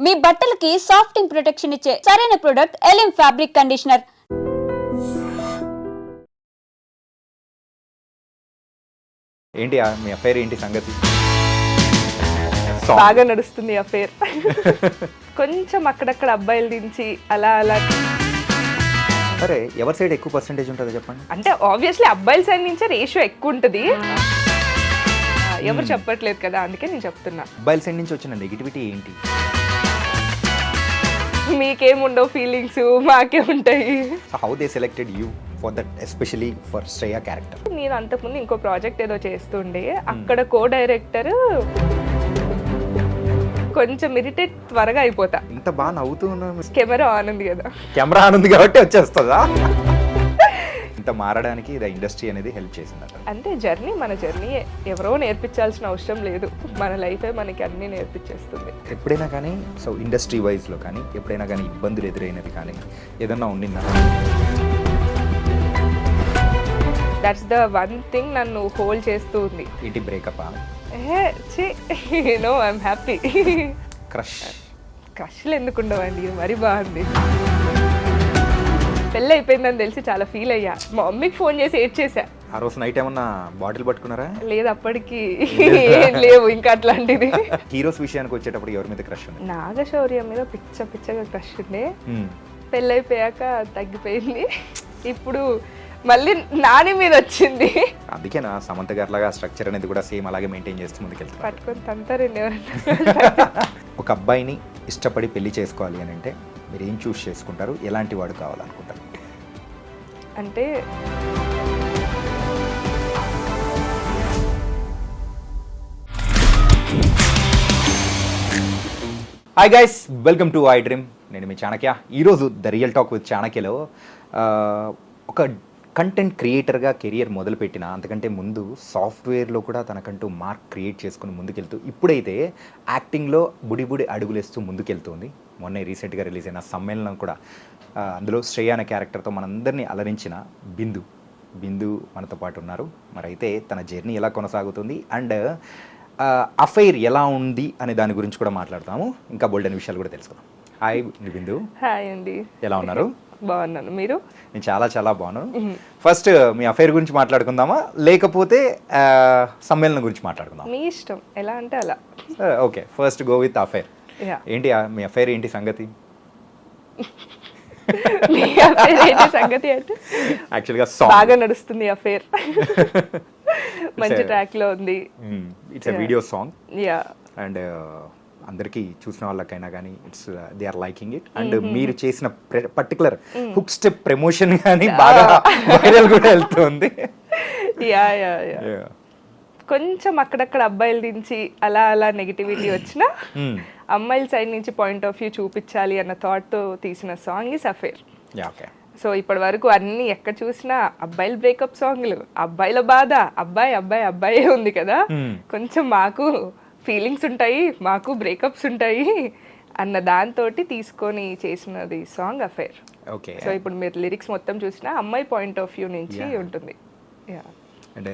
మీ బట్టలకి సాఫ్టింగ్ ప్రొటెక్షన్ ఇచ్చే సరైన ప్రొడక్ట్ ఎలిమ్ ఫ్యాబ్రిక్ కండిషనర్. ఏంటి మీ అఫైర్ ఏంటి సంగతి? బాగా నడుస్తుంది అఫైర్. కొంచెం అక్కడక్కడ అబ్బాయిలు దించి అలా అలా. సరే, ఎవరి సైడ్ ఎక్కువ పర్సెంటేజ్ ఉంటుందో చెప్పండి. అంటే ఆబ్వియస్లీ అబ్బాయిల సైడ్ నుంచే రేషియో ఎక్కువ ఉంటుంది. ఎవరు చెప్పట్లేదు కదా, అందుకే నేను చెప్తున్నా. అబ్బాయిల సైడ్ నుంచి వచ్చిన నెగిటివిటీ ఏంటి? మీకేముండవు ఫీలింగ్స్, మాకే ఉంటాయి. How they selected you for that, especially for Shreya character? నేను అంతకుముందు ఇంకో ప్రాజెక్ట్ ఏదో చేస్తుండే, అక్కడ కో డైరెక్టర్ కొంచెం ఇరిటేట్ త్వరగా అయిపోతా. ఇంత బాగా నవ్వుతూ ఉన్నాను. కెమెరా ఆన్ ఉంది కదా, కెమెరా ఆన్ ఉంది కాబట్టి వచ్చేస్తుందా? ఇంత మారడానికి ఇది ఇండస్ట్రీ అనేది హెల్ప్ చేసింది అంటే జర్నీ మన జర్నీ, ఎవరో నేర్పించాల్సిన అవసరం లేదు. మన లైఫే మనకి అన్నీ నేర్పించేస్తుంది. ఎప్పుడైనా కానీ సో ఇండస్ట్రీ వైజ్లో కానీ ఎప్పుడైనా కానీ ఇబ్బందులు ఎదురైనది కానీ ఏదన్నా ఉండిందా? దట్స్ ద వన్ థింగ్ నన్ను హోల్డ్ చేస్తూ ఉంది. ఏంటి, బ్రేకప్? No, I'm happy. క్రష్లు ఎందుకు ఉండవండి, మరీ బాగుంది. పెళ్ళి అయిపోయిందని తెలిసి చాలా ఫీల్ అయ్యా. మా మమ్మీకి ఫోన్ చేసి ఏడ్ చేశా. ఆ రోజు నైట్ ఏమన్నా బాటిల్ పట్టుకున్నారా? లేదు, అప్పటికి ఏం లేవు ఇంకా అట్లాంటిది. హీరోస్ విషయానికి వచ్చేటప్పుడు ఎవరి మీద క్రష్ ఉంది? నాగశౌర్య మీద పిచ్చగా క్రష్ ఉండే. పెళ్ళి అయిపోయాక తగ్గిపోయింది. ఇప్పుడు మళ్ళీ నాని మీద వచ్చింది. అందుకే నా సమంత గారిలాగా స్ట్రక్చర్ అనేది కూడా సేమ్ అలాగే మెయింటైన్ చేస్తూ ముందుకెళ్తాను. పట్టుకొని తంతారండి ఎవరన్నా. ఒక అబ్బాయిని ఇష్టపడి పెళ్లి చేసుకోవాలి అని అంటే మీరు ఏం చూస్ చేసుకుంటారు? ఎలాంటి వాడు కావాలనుకుంటారు? అంటే hi guys, welcome to I dream. నేను మీ చాణక్య. ఈరోజు ద రియల్ టాక్ విత్ చాణక్యలో ఒక కంటెంట్ క్రియేటర్గా కెరియర్ మొదలుపెట్టిన, అంతకంటే ముందు సాఫ్ట్వేర్లో కూడా తనకంటూ మార్క్ క్రియేట్ చేసుకుని ముందుకెళ్తూ ఇప్పుడైతే యాక్టింగ్లో బుడి అడుగులేస్తూ ముందుకెళ్తుంది. మొన్న రీసెంట్గా రిలీజ్ అయిన సమ్మేళనం కూడా, అందులో శ్రేయ అనే క్యారెక్టర్తో మనందరినీ అలరించిన బిందు మనతో పాటు ఉన్నారు. మరి అయితే తన జర్నీ ఎలా కొనసాగుతుంది అండ్ అఫైర్ ఎలా ఉంది అనే దాని గురించి కూడా మాట్లాడతాము. ఇంకా బోల్డ్ అనే విషయాలు కూడా తెలుసుకుందాం. హాయ్ బిందు. హాయ్ అండి. ఎలా ఉన్నారు? బాగున్నాను, మీరు? నేను చాలా బాగున్నాను. ఫస్ట్ మీ అఫైర్ గురించి మాట్లాడుకుందామా, లేకపోతే సమ్మేళనం గురించి మాట్లాడుకుందాం? మీ ఇష్టం, ఎలా అంటే అలా. Okay, first go with affair. ఏంటి మీ అఫైర్ ఏంటి సంగతి? సంగతి అంటే యాక్చువల్గా బాగా నడుస్తుంది అఫైర్. మంచి ట్రాక్ లో ఉంది. It's a video song. Yeah. And అందరికీ చూసిన వాళ్ళకైనా కానీ it's they are liking it. And మీరు చేసిన పర్టికులర్ హుక్ స్టెప్ ప్రమోషన్ కానీ బాగా వైరల్ కూడా వెళ్తుంది. యా. కొంచెం అక్కడక్కడ అబ్బాయిలు దించి అలా అలా నెగిటివిటీ వచ్చినా అమ్మాయిల సైడ్ నుంచి పాయింట్ ఆఫ్ వ్యూ చూపించాలి అన్న థాట్ తో తీసిన సాంగ్ ఈస్ అఫైర్. సో ఇప్పటి వరకు అన్ని ఎక్కడ చూసినా అబ్బాయిల బ్రేకప్ సాంగ్లు, అబ్బాయిల బాధ, అబ్బాయి ఉంది కదా. కొంచెం మాకు ఫీలింగ్స్ ఉంటాయి, మాకు బ్రేకప్స్ ఉంటాయి అన్న దాంతో తీసుకొని చేసినది సాంగ్ అఫైర్. ఓకే. సో ఇప్పుడు మీరు లిరిక్స్ మొత్తం చూసినా అమ్మాయి పాయింట్ ఆఫ్ వ్యూ నుంచి ఉంటుంది. అండ్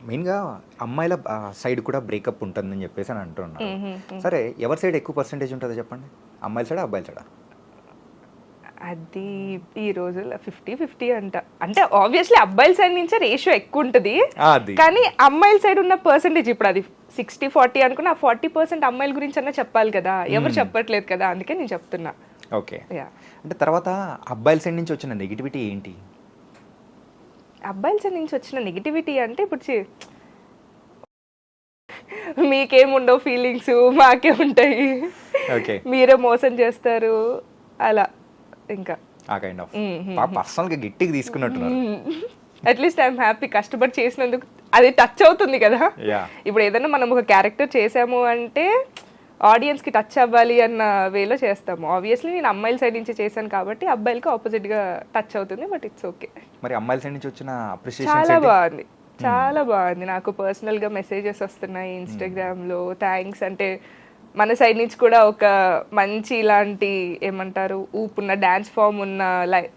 మెయిన్గా అమ్మాయిల సైడ్ కూడా బ్రేకప్ ఉంటుందని చెప్పేసి అని అంటున్నాను. సరే, ఎవరి సైడ్ ఎక్కువ పర్సెంటేజ్ ఉంటుందో చెప్పండి? అమ్మాయిల సైడా అబ్బాయిల సైడా? అది ఈ రోజుల్లో 50-50 అంట. అంటే ఆబ్వియస్లీ అబ్బాయిల సైడ్ నుంచే రేషియో ఎక్కువ ఉంటుంది, కానీ అమ్మాయిల సైడ్ ఉన్న పర్సెంటేజ్ ఇప్పుడు అది 60-40 అనుకున్నా, 40% అమ్మాయిల గురించి అన్నా చెప్పాలి కదా, ఎవరు చెప్పట్లేదు కదా, అందుకే నేను చెప్తున్నా. ఓకే. అంటే తర్వాత అబ్బాయిల సైడ్ నుంచి వచ్చిన నెగిటివిటీ ఏంటి? అబ్బాయిల సైడ్ నుంచి వచ్చిన నెగిటివిటీ అంటే ఇప్పుడు మీకేముండవు ఫీలింగ్స్, మాకే ఉంటాయి, మీరే మోసం చేస్తారు అలా. ఇంకా పర్సనల్గా గట్టిగా తీసుకున్నట్టున్నారు. అట్లీస్ట్ ఐఎమ్ హ్యాపీ, కష్టపడి చేసినందుకు అది టచ్ అవుతుంది కదా. ఇప్పుడు ఏదైనా మనం ఒక క్యారెక్టర్ చేసాము అంటే ఆడియన్స్ కి టచ్ అవ్వాలి అన్న వేలో చేస్తాము. ఆబ్వియస్లీ నేను అమ్మాయిల సైడ్ నుంచి చేశాను కాబట్టి అబ్బాయిలకి ఆపోజిట్ గా టచ్ అవుతుంది, బట్ ఇట్స్ ఓకే. మరి అమ్మాయిల సైడ్ నుంచి వచ్చిన అప్రిషియేషన్ చాలా బాగుంది. నాకు పర్సనల్ గా మెసేజెస్ వస్తున్నాయి ఇన్స్టాగ్రామ్ లో, థ్యాంక్స్. అంటే మన సైడ్ నుంచి కూడా ఒక మంచి ఇలాంటి ఏమంటారు ఊపున్న డాన్స్ ఫామ్ ఉన్న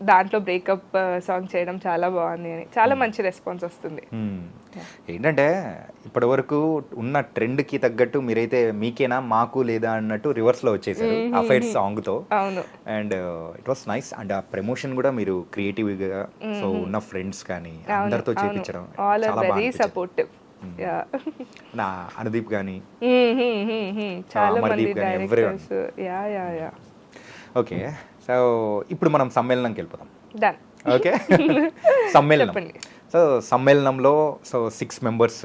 దాంట్లో బ్రేకప్ సాంగ్ చేయడం చాలా బాగుంది అని చాలా మంచి రెస్పాన్స్ వస్తుంది. ఏంటంటే ఇప్పటి వరకు ఉన్న ట్రెండ్కి తగ్గట్టు మీరైతే మీకేనా మాకు లేదా అన్నట్టు రివర్స్లో వచ్చేసారు అఫైర్ సాంగ్తో. అవును. And it was nice. And ఆ ప్రమోషన్ కూడా మీరు క్రియేటివ్గా సో ఉన్న ఫ్రెండ్స్ కానీ అందరితో చేయించడం ఆల్ చాలా ఆర్ బాగా వెరీ అనిపించింది. సపోర్టివ్. నా అనుదీప్ కానీ చాలా మంది అమర్దీప్ కానీ డైరెక్టర్స్. Yeah okay. సో ఇప్పుడు మనం సమ్మేళనంకి వెళ్ళిపోతాం. డన్. ఓకే. సమ్మేళనం. చెప్పండి. సో సమ్మేళనంలో సో 6 మెంబర్స్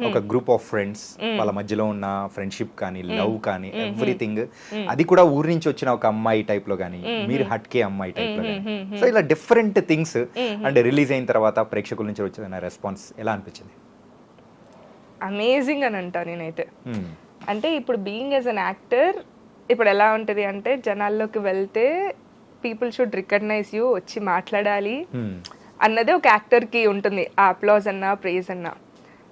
ఒక గ్రూప్ ఆఫ్ ఫ్రెండ్స్, వాళ్ళ మధ్యలో ఉన్న ఫ్రెండ్షిప్ కానీ లవ్ కానీ ఎవ్రీథింగ్, అది కూడా ఊరి నుంచి వచ్చిన ఒక అమ్మాయి టైప్ లో కానీ మీరు హట్కే అమ్మాయి టైప్ లో కానీ, సో ఇలా డిఫరెంట్ థింగ్స్. అండ్ రిలీజ్ అయిన తర్వాత ప్రేక్షకుల నుంచి వచ్చిన రెస్పాన్స్ ఎలా అనిపించింది? అమేజింగ్ అని అంటా నేనైతే. అంటే ఇప్పుడు బీయింగ్ యాజ్ అన్ యాక్టర్ ఇప్పుడు ఎలా ఉంటుంది అంటే జనాల్లోకి వెళ్తే పీపుల్ షుడ్ రికగ్నైజ్ యూ, వచ్చి మాట్లాడాలి అన్నదే ఒక యాక్టర్కి ఉంటుంది. ఆ అప్లాజ్ అన్నా ప్రైజ్ అన్నా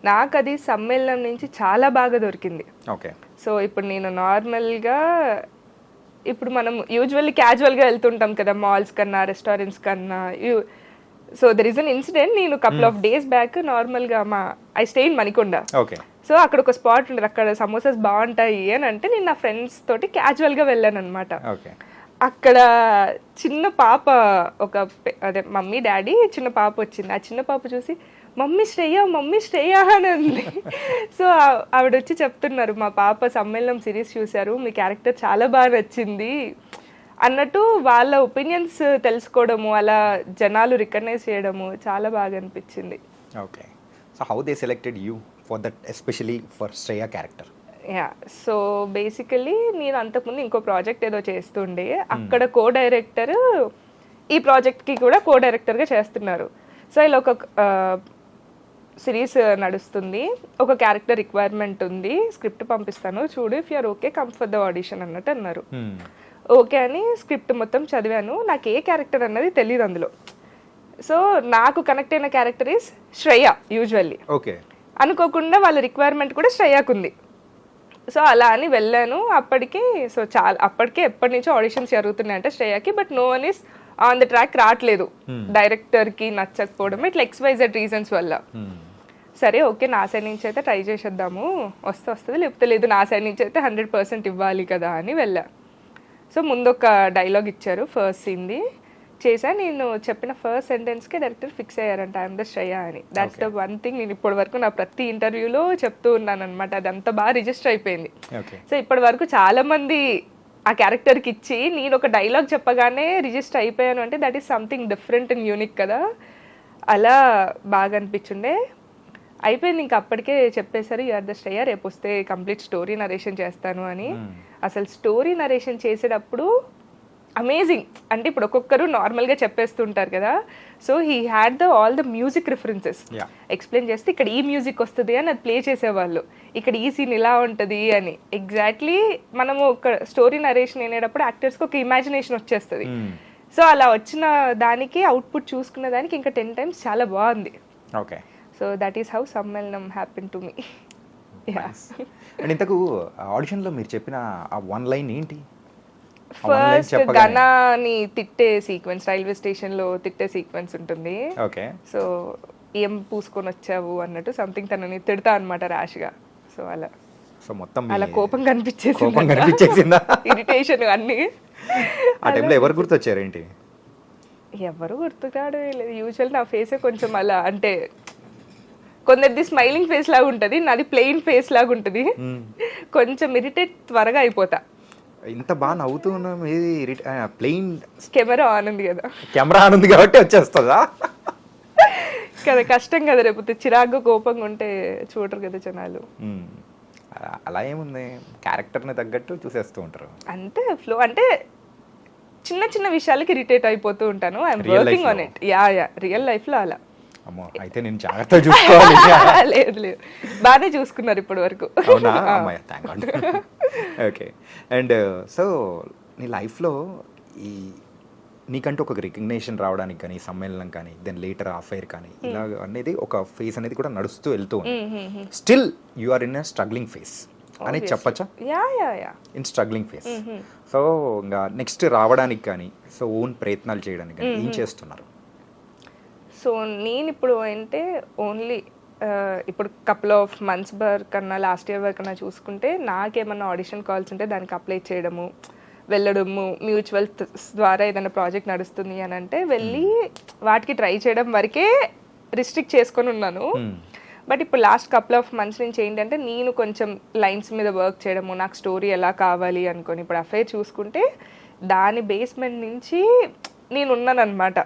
నాకు అది సమ్మేళనం నుంచి చాలా బాగా దొరికింది. ఓకే. సో ఇప్పుడు నేను నార్మల్గా ఇప్పుడు మనం యూజువల్లీ క్యాజువల్గా వెళ్తుంటాం కదా మాల్స్ కన్నా రెస్టారెంట్స్ కన్నా. So there is an incident. నేను కపుల్ ఆఫ్ డేస్ బ్యాక్ నార్మల్గా I stay in Manikonda. Okay. So అక్కడ ఒక స్పాట్ ఉండదు, అక్కడ సమోసాస్ బాగుంటాయి అని అంటే నేను నా ఫ్రెండ్స్ తోటి క్యాజువల్గా వెళ్ళాను అనమాట. ఓకే. అక్కడ చిన్న పాప అదే మమ్మీ డాడీ చిన్న పాప వచ్చింది. ఆ చిన్న పాప చూసి మమ్మీ శ్రేయ అని అంది. సో ఆవిడ వచ్చి చెప్తున్నారు, మా పాప సమ్మేళనం సిరీస్ చూశారు, మీ క్యారెక్టర్ చాలా బాగా నచ్చింది అన్నట్టు వాళ్ళ ఒపీనియన్స్ తెలుసుకోవడము, అలా జనాలు రికగ్నైజ్ చేయడము చాలా బాగా అనిపించింది. Okay. So how they selected you for that, especially for Shreya character? Yeah, so basically నేను అంతకుముందు ఇంకో ప్రాజెక్ట్ ఏదో చేస్తుండే, అక్కడ కో డైరెక్టర్ ఈ ప్రాజెక్ట్కి కూడా కో డైరెక్టర్గా చేస్తున్నారు. సో ఇలా ఒక సిరీస్ నడుస్తుంది, ఒక క్యారెక్టర్ రిక్వైర్మెంట్ ఉంది, స్క్రిప్ట్ పంపిస్తాను చూడు, if you're okay come for the audition అన్నట్టు అన్నారు. ఓకే అని స్క్రిప్ట్ మొత్తం చదివాను. నాకు ఏ క్యారెక్టర్ అన్నది తెలియదు అందులో. సో నాకు కనెక్ట్ అయిన character is Shreya usually. Okay. అనుకోకుండా వాళ్ళ రిక్వైర్మెంట్ కూడా శ్రేయకుంది. సో అలా అని వెళ్ళాను. అప్పటికే ఎప్పటి నుంచో ఆడిషన్స్ జరుగుతున్నాయి అంటే శ్రేయకి, but no one is on the track రావట్లేదు. డైరెక్టర్కి నచ్చకపోవడం ఇట్లా XYZ రీజన్స్ వల్ల. సరే ఓకే, నా సైడ్ నుంచి అయితే ట్రై చేసేద్దాము, వస్తుంది లేకపోతే లేదు, నా సైడ్ నుంచి అయితే 100% ఇవ్వాలి కదా అని వెళ్ళా. సో ముందు ఒక డైలాగ్ ఇచ్చారు, ఫస్ట్ సీన్ది చేశా. నేను చెప్పిన ఫస్ట్ సెంటెన్స్కే డైరెక్టర్ ఫిక్స్ అయ్యారంట, ఐఎమ్ ద శ్రేయ అని. దాట్స్ ద వన్ థింగ్ నేను ఇప్పటి వరకు నా ప్రతి ఇంటర్వ్యూలో చెప్తూ ఉన్నాను అనమాట. అది అంత బాగా రిజిస్టర్ అయిపోయింది. సో ఇప్పటి వరకు చాలా మంది ఆ క్యారెక్టర్కి ఇచ్చి నేను ఒక డైలాగ్ చెప్పగానే రిజిస్టర్ అయిపోయాను అంటే that is something different and unique కదా. అలా బాగా అనిపించుండే. అయిపోయింది, ఇంకా అప్పటికే చెప్పేసరి యూఆర్ ద శ్రేయ, రేపు వస్తే కంప్లీట్ స్టోరీ నరేషన్ చేస్తాను అని. అసలు స్టోరీ నరేషన్ చేసేటప్పుడు అమేజింగ్. అంటే ఇప్పుడు ఒక్కొక్కరు నార్మల్గా చెప్పేస్తుంటారు కదా, so he had all the music references explain చేస్తే ఇక్కడ ఈ మ్యూజిక్ వస్తుంది అని అది ప్లే చేసేవాళ్ళు, ఇక్కడ ఈ సీన్ ఇలా ఉంటుంది అని. ఎగ్జాక్ట్లీ మనము ఒక స్టోరీ నరేషన్ అనేటప్పుడు యాక్టర్స్కి ఒక ఇమాజినేషన్ వచ్చేస్తుంది. సో అలా వచ్చిన దానికి అవుట్పుట్ చూసుకున్న దానికి ఇంకా 10 times చాలా బాగుంది. Okay. So that is how సమ్మేళనం హ్యాపెన్ టు మీ. అండ్ ఇంతకు ఆడిషన్లో మీరు చెప్పిన ఆ వన్ లైన్ ఏంటి? ఫస్ట్ గనాని తిట్టే సీక్వెన్స్, రైల్వే స్టేషన్ లో తిట్టే సీక్వెన్స్ ఉంటుంది. ఓకే. సో ఏం పూసుకొని వచ్చావు అన్నట్టు సంథింగ్ తనని తిడతా అనమాట ర్యాష్ గా. సో అలా మొత్తం అలా కోపం కనిపించేసిందా, ఇరిటేషన్ అన్ని. ఆ టైంలో ఎవరు గుర్తొచ్చారేంటి? ఎవరు గుర్తుకాడు లేదు. యూజువల్ నా ఫేసే కొంచెం అలా, అంటే కొందరిది స్మైలింగ్ ఫేస్ లాగా ఉంటుంది, నాది ప్లెయిన్ ఫేస్ లాగా ఉంటుంది. కొంచెం ఇరిటేట్ త్వరగా అయిపోతా. ఇంత బాగా నవ్వుతూ ఉన్నాం, ఇది ప్లెయిన్ కెమెరా ఆన్ ఉంది కదా, కెమెరా ఆన్ ఉంది కాబట్టి వచ్చేస్తుందా కదా, కష్టం కదా. రేపు చిరాగ్గా కోపంగా ఉంటే చూడరు కదా జనాలు. అలా ఏముంది, క్యారెక్టర్ని తగ్గట్టు చూసేస్తూ ఉంటారు అంతే ఫ్లో. అంటే చిన్న చిన్న విషయాలకి ఇరిటేట్ అయిపోతూ ఉంటాను. I'm working on it. Yeah real life లో అలా. అమ్మో, అయితే నేను జాగ్రత్తగా చూసుకోవాలి. లేదు బాగానే చూసుకున్నారు ఇప్పటి వరకు. అవునా? అమ్మాయి, thank God. Okay. And so నీ లైఫ్లో ఈ నీకంటూ ఒక రికగ్నేషన్ రావడానికి కానీ, సమ్మేళనం కానీ, దెన్ లేటర్ అఫైర్ కానీ, ఇలా అనేది ఒక ఫేస్ అనేది కూడా నడుస్తూ వెళ్తూ ఉంది. Still you are in a struggling phase అని చెప్పచ్చా? In struggling phase. సో ఇంకా నెక్స్ట్ రావడానికి కానీ, సో ఓన్ ప్రయత్నాలు చేయడానికి కానీ ఏం చేస్తున్నారు? సో నేను ఇప్పుడు అంటే ఓన్లీ ఇప్పుడు కపుల్ ఆఫ్ మంత్స్ కన్నా లాస్ట్ ఇయర్ వరకు కన్నా చూసుకుంటే నాకేమన్నా ఆడిషన్ కాల్స్ ఉంటే దానికి అప్లై చేయడము, వెళ్ళడము, మ్యూచువల్ ద్వారా ఏదైనా ప్రాజెక్ట్ నడుస్తుంది అని అంటే వెళ్ళి వాటికి ట్రై చేయడం వరకే రిస్ట్రిక్ట్ చేసుకొని ఉన్నాను. బట్ ఇప్పుడు లాస్ట్ కపుల్ ఆఫ్ మంత్స్ నుంచి ఏంటంటే నేను కొంచెం లైన్స్ మీద వర్క్ చేయడము, నాకు స్టోరీ ఎలా కావాలి అనుకొని ఇప్పుడు అఫైర్ చూసుకుంటే దాని బేస్మెంట్ నుంచి నేను ఉన్నాను అనమాట.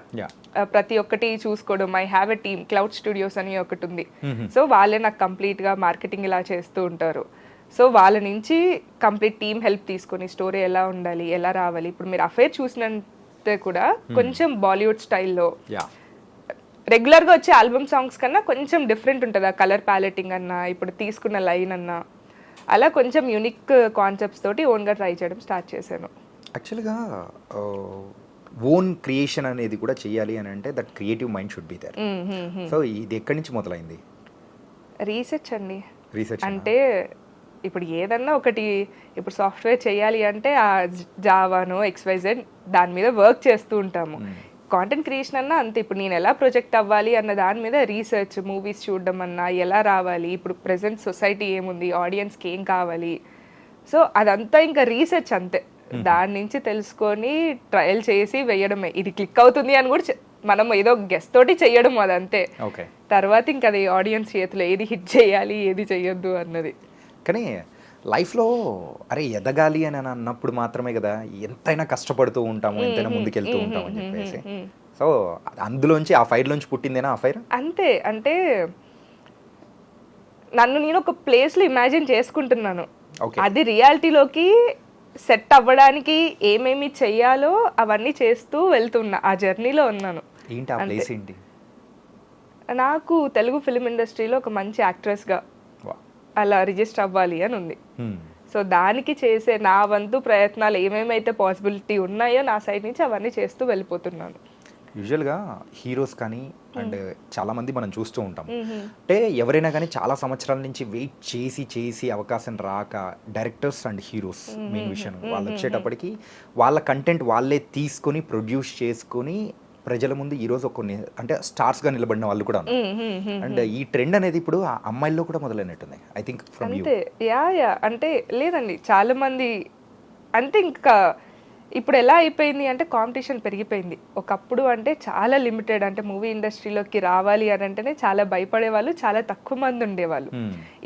ప్రతి ఒక్కటి చూసుకోవడం. I have a team, cloud studios అని ఒకటి ఉంది. సో వాళ్ళే నాకు కంప్లీట్గా మార్కెటింగ్ ఇలా చేస్తూ ఉంటారు. సో వాళ్ళ నుంచి కంప్లీట్ టీమ్ హెల్ప్ తీసుకొని స్టోరీ ఎలా ఉండాలి, ఎలా రావాలి. ఇప్పుడు మీరు అఫైర్ చూసినంతే కూడా కొంచెం బాలీవుడ్ స్టైల్లో రెగ్యులర్గా వచ్చే ఆల్బమ్ సాంగ్స్ కన్నా కొంచెం డిఫరెంట్ ఉంటుంది. ఆ కలర్ ప్యాలెటింగ్ అన్నా, ఇప్పుడు తీసుకున్న లైన్ అన్నా, అలా కొంచెం యూనిక్ కాన్సెప్ట్స్ తోటి ఓన్గా ట్రై చేయడం స్టార్ట్ చేశాను. యాక్చువల్గా ఓన్ క్రియేషన్ అనేది కూడా చేయాలి అని అంటే that creative mind should be there. So ఇది ఎక్కడి నుంచి మొదలైంది? రీసెర్చ్ అండి. రీసెర్చ్ అంటే ఇప్పుడు ఏదన్నా ఒకటి ఇప్పుడు సాఫ్ట్వేర్ చేయాలి అంటే ఆ జావానో XYZ దాని మీద వర్క్ చేస్తూ ఉంటాము. కాంటెంట్ క్రియేషన్ అన్నా అంతే. ఇప్పుడు నేను ఎలా ప్రొజెక్ట్ అవ్వాలి అన్న దాని మీద రీసెర్చ్, మూవీస్ చూడడం అన్నా, ఎలా రావాలి, ఇప్పుడు ప్రెసెంట్ సొసైటీ ఏముంది, ఆడియన్స్కి ఏం కావాలి, సో అదంతా ఇంకా రీసెర్చ్ అంతే. దాని నుంచి తెలుసుకొని ట్రయల్ చేసి వేయడమే. ఇది క్లిక్ అవుతుంది అని కూడా మనం ఏదో గెస్ట్ తోటి చెయ్యడం అదంతే. తర్వాత ఇంకా అది ఆడియన్స్ చేతిలో ఏది హిట్ చేయాలి, ఏది చెయ్యొద్దు అన్నది. కానీ లైఫ్లో అరే ఎదగాలి అని అన్నప్పుడు మాత్రమే కదా ఎంతైనా కష్టపడుతూ ఉంటాము, ఎంతైనా ముందుకెళ్తూ ఉంటాము అని చెప్పేసి. సో అందులోంచి ఆ ఫైర్లోంచి పుట్టిందేనా ఆ ఫైర్? అంతే. అంటే నన్ను నేను ఒక ప్లేస్లో ఇమాజిన్ చేసుకుంటున్నాను. అది రియాలిటీలోకి సెట్ అవ్వడానికి ఏమేమి చెయ్యాలో అవన్నీ చేస్తూ వెళ్తున్నా, ఆ జర్నీలో ఉన్నాను. ఏంటి ఆ ప్లేస్ ఏంటి? నాకు తెలుగు ఫిలిం ఇండస్ట్రీలో ఒక మంచి యాక్ట్రెస్గా అలా రిజిస్టర్ అవ్వాలి అని ఉంది. సో దానికి చేసే నా వంతు ప్రయత్నాలు ఏమేమైతే పాసిబిలిటీ ఉన్నాయో నా సైడ్ నుంచి అవన్నీ చేస్తూ వెళ్ళిపోతున్నాను. యూజువల్గా హీరోస్ కానీ అండ్ చాలామంది మనం చూస్తూ ఉంటాం. అంటే ఎవరైనా కానీ చాలా సంవత్సరాల నుంచి వెయిట్ చేసి చేసి అవకాశం రాక డైరెక్టర్స్ అండ్ హీరోస్ మెయిన్ విషయం వాళ్ళు వచ్చేటప్పటికి వాళ్ళ కంటెంట్ వాళ్ళే తీసుకొని ప్రొడ్యూస్ చేసుకొని ప్రజల ముందు ఈరోజు కొన్ని అంటే స్టార్స్గా నిలబడిన వాళ్ళు కూడా ఉన్నారు. అండ్ ఈ ట్రెండ్ అనేది ఇప్పుడు ఆ అమ్మాయిల్లో కూడా మొదలైనట్టుంది ఐ థింక్ ఫ్రమ్ యూ. అంతే. యా అంటే లేదండి, చాలా మంది అంటే ఇంకా ఇప్పుడు ఎలా అయిపోయింది అంటే కాంపిటీషన్ పెరిగిపోయింది. ఒకప్పుడు అంటే చాలా లిమిటెడ్, అంటే మూవీ ఇండస్ట్రీలోకి రావాలి అని అంటేనే చాలా భయపడే వాళ్ళు, చాలా తక్కువ మంది ఉండేవాళ్ళు.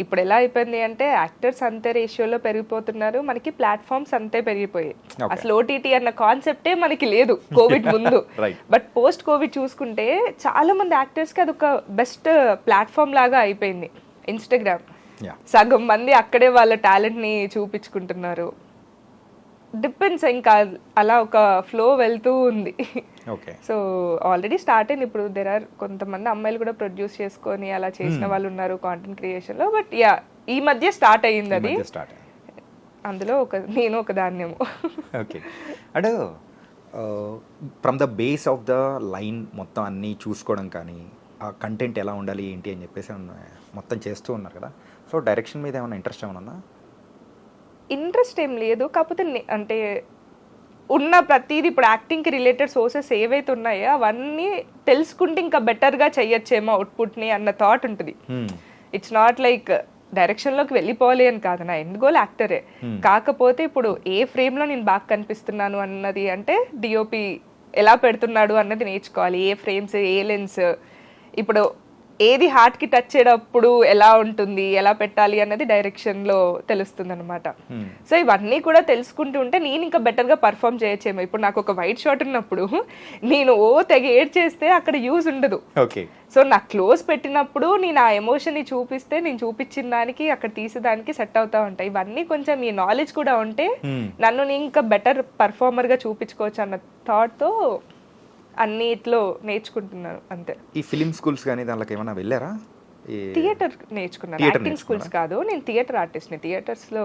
ఇప్పుడు ఎలా అయిపోయింది అంటే యాక్టర్స్ అంతే రేషియోలో పెరిగిపోతున్నారు, మనకి ప్లాట్ఫామ్స్ అంతే పెరిగిపోయాయి. అసలు OTT అన్న కాన్సెప్టే మనకి లేదు కోవిడ్ ముందు. బట్ పోస్ట్ కోవిడ్ చూసుకుంటే చాలా మంది యాక్టర్స్కి అదొక బెస్ట్ ప్లాట్ఫామ్ లాగా అయిపోయింది ఇన్స్టాగ్రామ్. సగం మంది అక్కడే వాళ్ళ టాలెంట్ని చూపించుకుంటున్నారు. డిపెండ్స్, ఇంకా అలా ఒక ఫ్లో వెళ్తూ ఉంది. సో ఆల్రెడీ స్టార్ట్ అయింది. ఇప్పుడు కొంతమంది అమ్మాయిలు కూడా ప్రొడ్యూస్ చేసుకొని అలా చేసిన వాళ్ళు ఉన్నారు కాంటెంట్ క్రియేషన్లో. బట్ ఈ మధ్య స్టార్ట్ అయ్యింది అది. అందులో నేను ఒక దాన్నేమో. ఓకే. అంటే from the base of the line మొత్తం అన్నీ చూసుకోవడం కానీ ఆ కంటెంట్ ఎలా ఉండాలి ఏంటి అని చెప్పేసి మొత్తం చేస్తూ ఉన్నారు కదా. సో డైరెక్షన్ మీద ఏమైనా ఇంట్రెస్ట్ ఏమైనా ఉందా? ఇంట్రెస్ట్ ఏం లేదు, కాకపోతే అంటే ఉన్న ప్రతిదీ ఇప్పుడు యాక్టింగ్కి రిలేటెడ్ సోర్సెస్ ఏవైతే ఉన్నాయో అవన్నీ తెలుసుకుంటే ఇంకా బెటర్గా చెయ్యొచ్చేమో అవుట్పుట్ని అన్న థాట్ ఉంటుంది. ఇట్స్ నాట్ లైక్ డైరెక్షన్లోకి వెళ్ళిపోవాలి అని కాదు, నా ఎండ్ గోల్ యాక్టరే. కాకపోతే ఇప్పుడు ఏ ఫ్రేమ్లో నేను బాగా కనిపిస్తున్నాను అన్నది అంటే DOP ఎలా పెడుతున్నాడు అన్నది నేర్చుకోవాలి. ఏ ఫ్రేమ్స్, ఏ లెన్స్, ఇప్పుడు ఏది హార్ట్కి టచ్ చేయడప్పుడు ఎలా ఉంటుంది, ఎలా పెట్టాలి అన్నది డైరెక్షన్లో తెలుస్తుంది అనమాట. సో ఇవన్నీ కూడా తెలుసుకుంటూ ఉంటే నేను ఇంకా బెటర్గా పర్ఫామ్ చేయొచ్చేమో. ఇప్పుడు నాకు ఒక వైట్ షాట్ ఉన్నప్పుడు నేను తెగ ఏడ్ చేస్తే అక్కడ యూజ్ ఉండదు. సో నాకు క్లోజ్ పెట్టినప్పుడు నేను ఆ ఎమోషన్ని చూపిస్తే నేను చూపించిన దానికి అక్కడ తీసేదానికి సెట్ అవుతా ఉంటాయి. ఇవన్నీ కొంచెం ఈ నాలెడ్జ్ కూడా ఉంటే నన్ను నేను ఇంకా బెటర్ పర్ఫార్మర్గా చూపించుకోవచ్చు అన్న థాట్తో అన్నిట్లో నేర్చుకుంటున్నాను అంతే. ఈ ఫిలిం స్కూల్స్ కానీ దానికి ఏమైనా వెళ్ళారా? థియేటర్ నేర్చుకున్నాను, యాక్టింగ్ స్కూల్స్ కాదు. నేను థియేటర్ ఆర్టిస్ట్ని, థియేటర్స్లో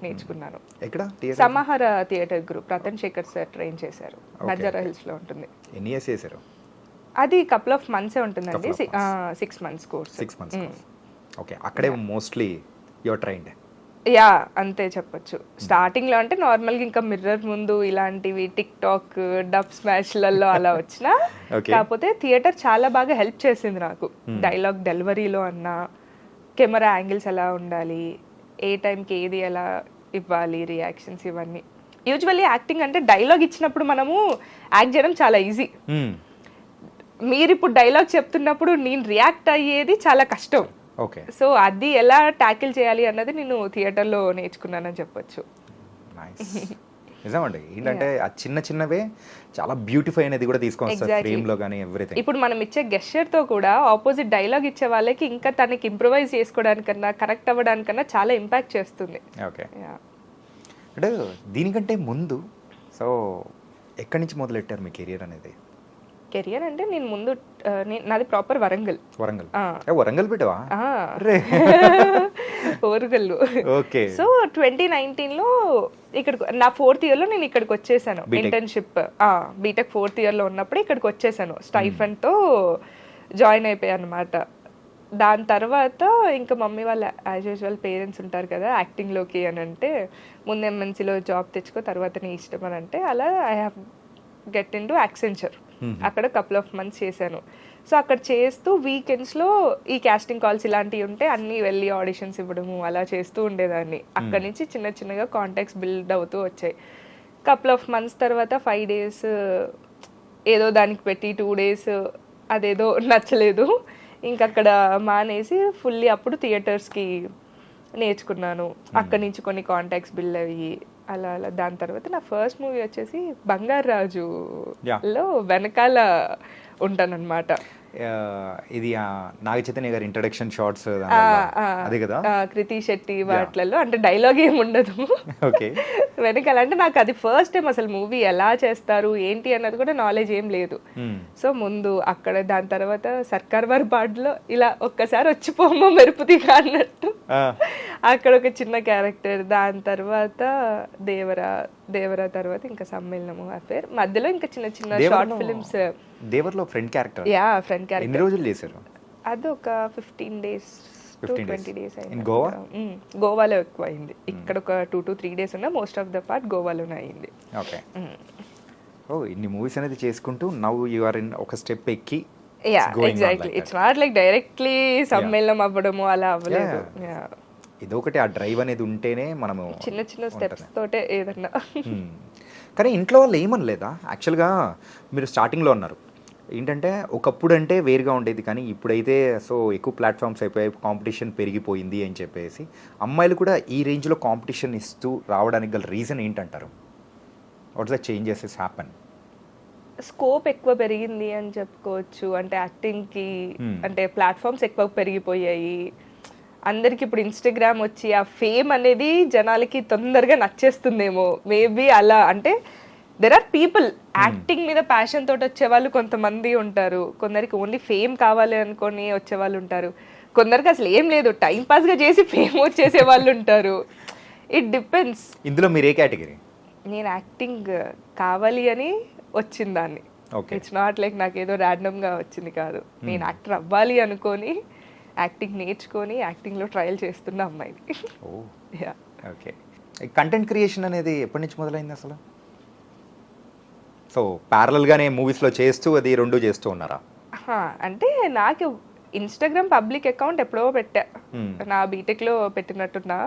నేర్చుకున్నాను. ఎక్కడ? Samahara theatre group Ratan Shekhar sir train చేశారు, బంజారా హిల్స్లో ఉంటుంది. ఎన్ని ఇయర్స్ చేశారు? అది కపుల్ ఆఫ్ మంత్సే ఉంటుందండి, 6 months కోర్స్. 6 months. ఓకే. అక్కడే మోస్ట్లీ యువర్ ట్రైన్డ్? యా అంతే చెప్పొచ్చు. స్టార్టింగ్ లో అంటే నార్మల్ గా ఇంకా మిర్రర్ ముందు ఇలాంటివి టిక్ టాక్ డబ్ స్మాష్లలో అలా వచ్చిన Okay. కాకపోతే థియేటర్ చాలా బాగా హెల్ప్ చేసింది నాకు. డైలాగ్ డెలివరీలో అన్నా, కెమెరా యాంగిల్స్ ఎలా ఉండాలి, ఏ టైంకి ఏది ఎలా ఇవ్వాలి, రియాక్షన్స్ ఇవన్నీ. యూజువల్లీ యాక్టింగ్ అంటే డైలాగ్ ఇచ్చినప్పుడు మనము యాక్ట్ చేయడం చాలా ఈజీ. మీరు ఇప్పుడు డైలాగ్ చెప్తున్నప్పుడు నేను రియాక్ట్ అయ్యేది చాలా కష్టం. ఓకే. సో అది ఎలా ట్యాకిల్ చేయాలి అన్నది నేను థియేటర్లో నేర్చుకున్నానని చెప్పొచ్చు. నైస్. నిజమండి. ఏంటంటే ఆ చిన్న చిన్నవే చాలా బ్యూటిఫై అనేది కూడా తీసుకొస్తారు Exactly. ఫ్రేమ్ లో కానీ ఎవ్రీథింగ్. ఇప్పుడు మనం ఇచ్చే గెస్చర్ తో కూడా ఆపోజిట్ డైలాగ్ ఇచ్చే వాళ్ళకి ఇంకా తనకి ఇంప్రూవైజ్ చేసుకోవడానికన్నా కనెక్ట్ అవ్వడానికన్నా చాలా ఇంపాక్ట్ చేస్తుంది. ఓకే. Yeah. అంటే దీనికంటే ముందు సో ఎక్కడి నుంచి మొదలెట్టారు మీ కెరియర్ అనేది? కెరియర్ అంటే నేను ముందు నాది ప్రాపర్ వరంగల్. వరంగల్. ఆ. వరంగల్ పెట్టవా? ఓరుగల్లు. ఓకే. సో 2019లో ఇక్కడ నా 4th ఇయర్లో నేను ఇక్కడికి వచ్చేసాను ఇంటర్న్షిప్. బీటెక్ 4th ఇయర్లో ఉన్నప్పుడు ఇక్కడికి వచ్చేసాను స్టైఫండ్తో జాయిన్ అయిపోయాను అనమాట. దాని తర్వాత ఇంకా మమ్మీ వాళ్ళ యాజ్ యూజువల్ పేరెంట్స్ ఉంటారు కదా యాక్టింగ్లోకి అని అంటే ముందు ఎంఎన్సీలో జాబ్ తెచ్చుకో తర్వాత నీ ఇష్టం అని అంటే అలా I have get in to Accenture. అక్కడ కపుల్ ఆఫ్ మంత్స్ చేశాను. సో అక్కడ చేస్తూ వీకెండ్స్లో ఈ కాస్టింగ్ కాల్స్ ఇలాంటివి ఉంటే అన్నీ వెళ్ళి ఆడిషన్స్ ఇవ్వడము అలా చేస్తూ ఉండేదాన్ని. అక్కడి నుంచి చిన్న చిన్నగా కాంటాక్ట్స్ బిల్డ్ అవుతూ వచ్చాయి. కపుల్ ఆఫ్ మంత్స్ తర్వాత 5 days ఏదో దానికి పెట్టి 2 days అదేదో నచ్చలేదు, ఇంకక్కడ మానేసి ఫుల్లీ అప్పుడు థియేటర్స్కి నేర్చుకున్నాను. అక్కడి నుంచి కొన్ని కాంటాక్ట్స్ బిల్డ్ అయ్యి అలా అలా. దాని తర్వాత నా ఫస్ట్ మూవీ వచ్చేసి బంగారు రాజులో వెనకాల ఉంటానన్నమాట. ఇది నాగ చైతన్య గారి ఇంట్రడక్షన్ షార్ట్స్ అదే కదా? కృతి శెట్టి వాటిలలో అంటే డైలాగ్ ఏమి ఉండదు. ఓకే. వెనకాల అంటే నాకు అది ఫస్ట్ టైం అసలు మూవీ ఎలా చేస్తారు ఏంటి అన్నది కూడా నాలెడ్జ్ ఏం లేదు. సో ముందు అక్కడ దాని తర్వాత సర్కార్ వారి బాడ్లో ఇలా ఒక్కసారి వచ్చిపోమో మెరుపుదిగా అన్నట్టు అక్కడ ఒక చిన్న క్యారెక్టర్. దాని తర్వాత దేవరా తర్వాత ఇంకా సమ్మేళనము అఫేర్ మధ్యలో ఇంకా చిన్న చిన్న షార్ట్ ఫిలిమ్స్. దేవర్లో friend character. Yeah friend character. ఎన్ని రోజులు చేశారు? అది ఒక 15 days to 20 days అయింది. గోవా? గోవాలో ఎక్కువ అయింది. ఇక్కడ ఒక 2 to 3 days ఉన్నా మోస్ట్ ఆఫ్ ద పార్ట్ గోవాలోనే అయింది. ఓకే. ఓ ఇన్ని మూవీస్ అనేది చేసుకుంటూ నవ్ యు ఆర్ ఇన్ ఒక స్టెప్ ఎక్కి. Yeah exactly. It's not like directly సమ్మేళనం అవ్వడము అలా అవ్వలేదు. ఇదొకటి ఆ డ్రైవ్ అనేది ఉంటేనే మనము చిన్న చిన్న స్టెప్స్ తోటే ఏదన్నా. కానీ ఇంట్లో వాళ్ళు ఏమనలేదా? యాక్చువల్గా మీరు స్టార్టింగ్లో ఉన్నారు ఏంటంటే ఒకప్పుడు అంటే వేరుగా ఉండేది కానీ ఇప్పుడైతే సో ఎక్కువ ప్లాట్ఫామ్స్ అయిపోయాయి, కాంపిటీషన్ పెరిగిపోయింది అని చెప్పేసి అమ్మాయిలు కూడా ఈ రేంజ్లో కాంపిటీషన్ ఇస్తూ రావడానికి గల రీజన్ ఏంటంటారు? What's the changes is happen? Scope ఎక్కువ పెరిగింది అని చెప్పుకోవచ్చు. అంటే యాక్టింగ్కి అంటే ప్లాట్ఫామ్స్ ఎక్కువ పెరిగిపోయాయి. అందరికి ఇప్పుడు ఇన్స్టాగ్రామ్ వచ్చి ఆ ఫేమ్ అనేది జనాలకి తొందరగా నచ్చేస్తుందేమో మేబీ అలా. అంటే దెర్ ఆర్ పీపుల్ యాక్టింగ్ మీద ప్యాషన్ తోటి వచ్చే వాళ్ళు కొంతమంది ఉంటారు, కొందరికి ఓన్లీ ఫేమ్ కావాలి అనుకొని వచ్చే వాళ్ళు ఉంటారు, కొందరికి అసలు ఏం లేదు టైం పాస్గా చేసి ఫేమ్ వచ్చేసే వాళ్ళు ఉంటారు. It depends. ఇందులో మీరు ఏ కేటగిరీ? నేను యాక్టింగ్ కావాలి అని వచ్చిన దాన్ని. ఇట్స్ నాట్ లైక్ నాకు ఏదో ర్యాండమ్గా వచ్చింది కాదు. నేను యాక్టర్ అవ్వాలి అనుకొని యాక్టింగ్ నేర్చుకొని యాక్టింగ్లో ట్రయల్ చేస్తున్న అమ్మాయిని. ఓకే. కంటెంట్ క్రియేషన్ అనేది ఎప్పటి నుంచి మొదలైంది అసలు? సో ప్యారలల్గానే మూవీస్లో చేస్తూ అది రెండు చేస్తూ ఉన్నారా? అంటే నాకు ఇన్స్టాగ్రామ్ పబ్లిక్ అకౌంట్ ఎప్పుడో పెట్టా, నా బీటెక్లో పెట్టినట్టున్నా.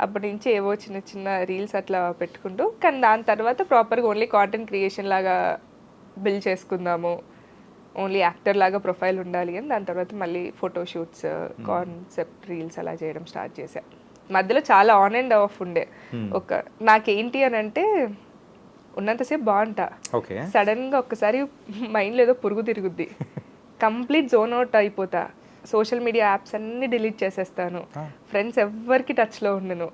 అప్పటి నుంచి ఏవో చిన్న చిన్న రీల్స్ అట్లా పెట్టుకుంటూ, కానీ దాని తర్వాత ప్రాపర్గా ఓన్లీ కాంటెంట్ క్రియేషన్ లాగా బిల్డ్ చేసుకుందాము, ఓన్లీ యాక్టర్ లాగా ప్రొఫైల్ ఉండాలి అని దాని తర్వాత మళ్ళీ ఫోటోషూట్స్ కాన్సెప్ట్ రీల్స్ అలా చేయడం స్టార్ట్ చేశా. మధ్యలో చాలా ఆన్ అండ్ ఆఫ్ ఉండే. నాకేంటి అని అంటే ఉన్నంతసేపు బాగుంటా, సడన్గా ఒక్కసారి మైండ్లో ఏదో పురుగు తిరుగుద్ది, కంప్లీట్ జోన్ అవుట్ అయిపోతా, సోషల్ మీడియా యాప్స్ అన్ని డిలీట్ చేసేస్తాను, ఫ్రెండ్స్ ఎవ్వరికి టచ్లో ఉండను.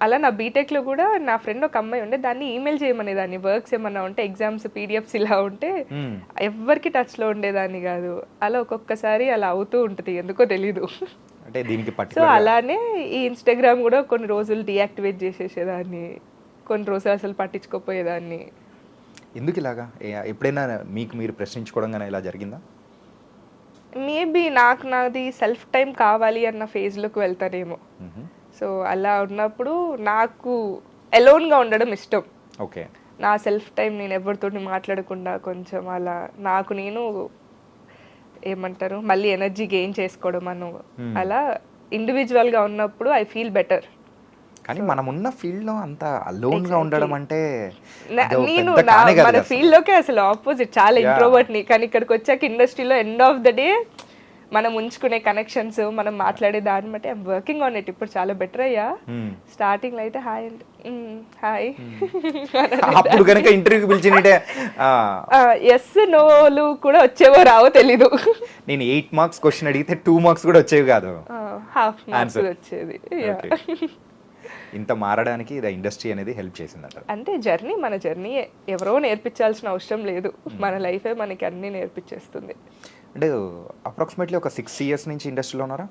అలా నా బీటెక్లో కూడా నా ఫ్రెండ్ ఒక అమ్మాయి ఉండే, దాన్ని ఈమెయిల్ చేయమనేదాన్ని, వర్క్స్ ఏమన్నా ఉంటే ఎగ్జామ్స్ పీడిఎఫ్స్ ఇలా ఉంటే ఎవ్వరికి టచ్లో ఉండేదాన్ని కాదు. అలా ఒక్కొక్కసారి అలా అవుతూ ఉంటుంది, ఎందుకో తెలీదు. సో అలానే ఈ ఇన్స్టాగ్రామ్ కూడా కొన్ని రోజులు డీయాక్టివేట్ చేసేసేదాన్ని, కొన్ని రోజులు అసలు పట్టించుకోపోయేదాన్ని. ఎందుకు ఇలాగా? ఎప్పుడైనా మీకు మీరు ప్రశ్నించుకోవడం కానీ ఇలా జరిగిందా? మేబీ నాది సెల్ఫ్ టైం కావాలి అన్న ఫేజ్లోకి వెళ్తానేమో. సో అలా ఉన్నప్పుడు నాకు ఎలోన్గా ఉండడం ఇష్టం. ఓకే. నా సెల్ఫ్ టైం నేను ఎవరితోటి మాట్లాడకుండా కొంచెం అలా నాకు నేను ఏమంటారు మళ్ళీ ఎనర్జీ గెయిన్ చేసుకోవడం అలా ఇండివిజువల్గా ఉన్నప్పుడు ఐ ఫీల్ బెటర్. కానీ మనం ఉన్న ఫీల్డ్ లో అంత అలోన్ గా ఉండడం అంటే నేను మన ఫీల్డ్ లోకే అసలు ఆపోజిట్, చాలా ఇంట్రోవర్ట్ ని. కానీ ఇక్కడికి వచ్చాక ఇండస్ట్రీలో ఎండ్ ఆఫ్ ద డే మనం ఉంచుకునే కనెక్షన్స్, మనం మాట్లాడే దాన్ని బట్టి ఐమ్ వర్కింగ్ ఆన్ ఇట్. ఇప్పుడు చాలా బెటర్ అయ్యా. స్టార్టింగ్ లో అయితే హాయ్ హాయ్ అప్పుడు కనుక ఇంటర్వ్యూకి పిలిచినట్టే ఎస్ నోలు కూడా వచ్చేవో రావో తెలీదు. నేను 8 మార్క్స్ క్వశ్చన్ అడిగితే 2 మార్క్స్ కూడా వచ్చేవి కాదు, హాఫ్ మార్క్స్ వచ్చేది. ఇంత మారడానికి ఇది ఇండస్ట్రీ అనేది హెల్ప్ చేసింది అంటారు. అంటే జర్నీ మన జర్నీ, ఎవరో నేర్పించాల్సిన అవసరం లేదు, మన లైఫే మనకి అన్ని నేర్పించేస్తుంది. అంటే అప్రాక్సిమేట్లీ ఒక 6 ఇయర్స్ నుంచి ఇండస్ట్రీలో ఉన్నారా?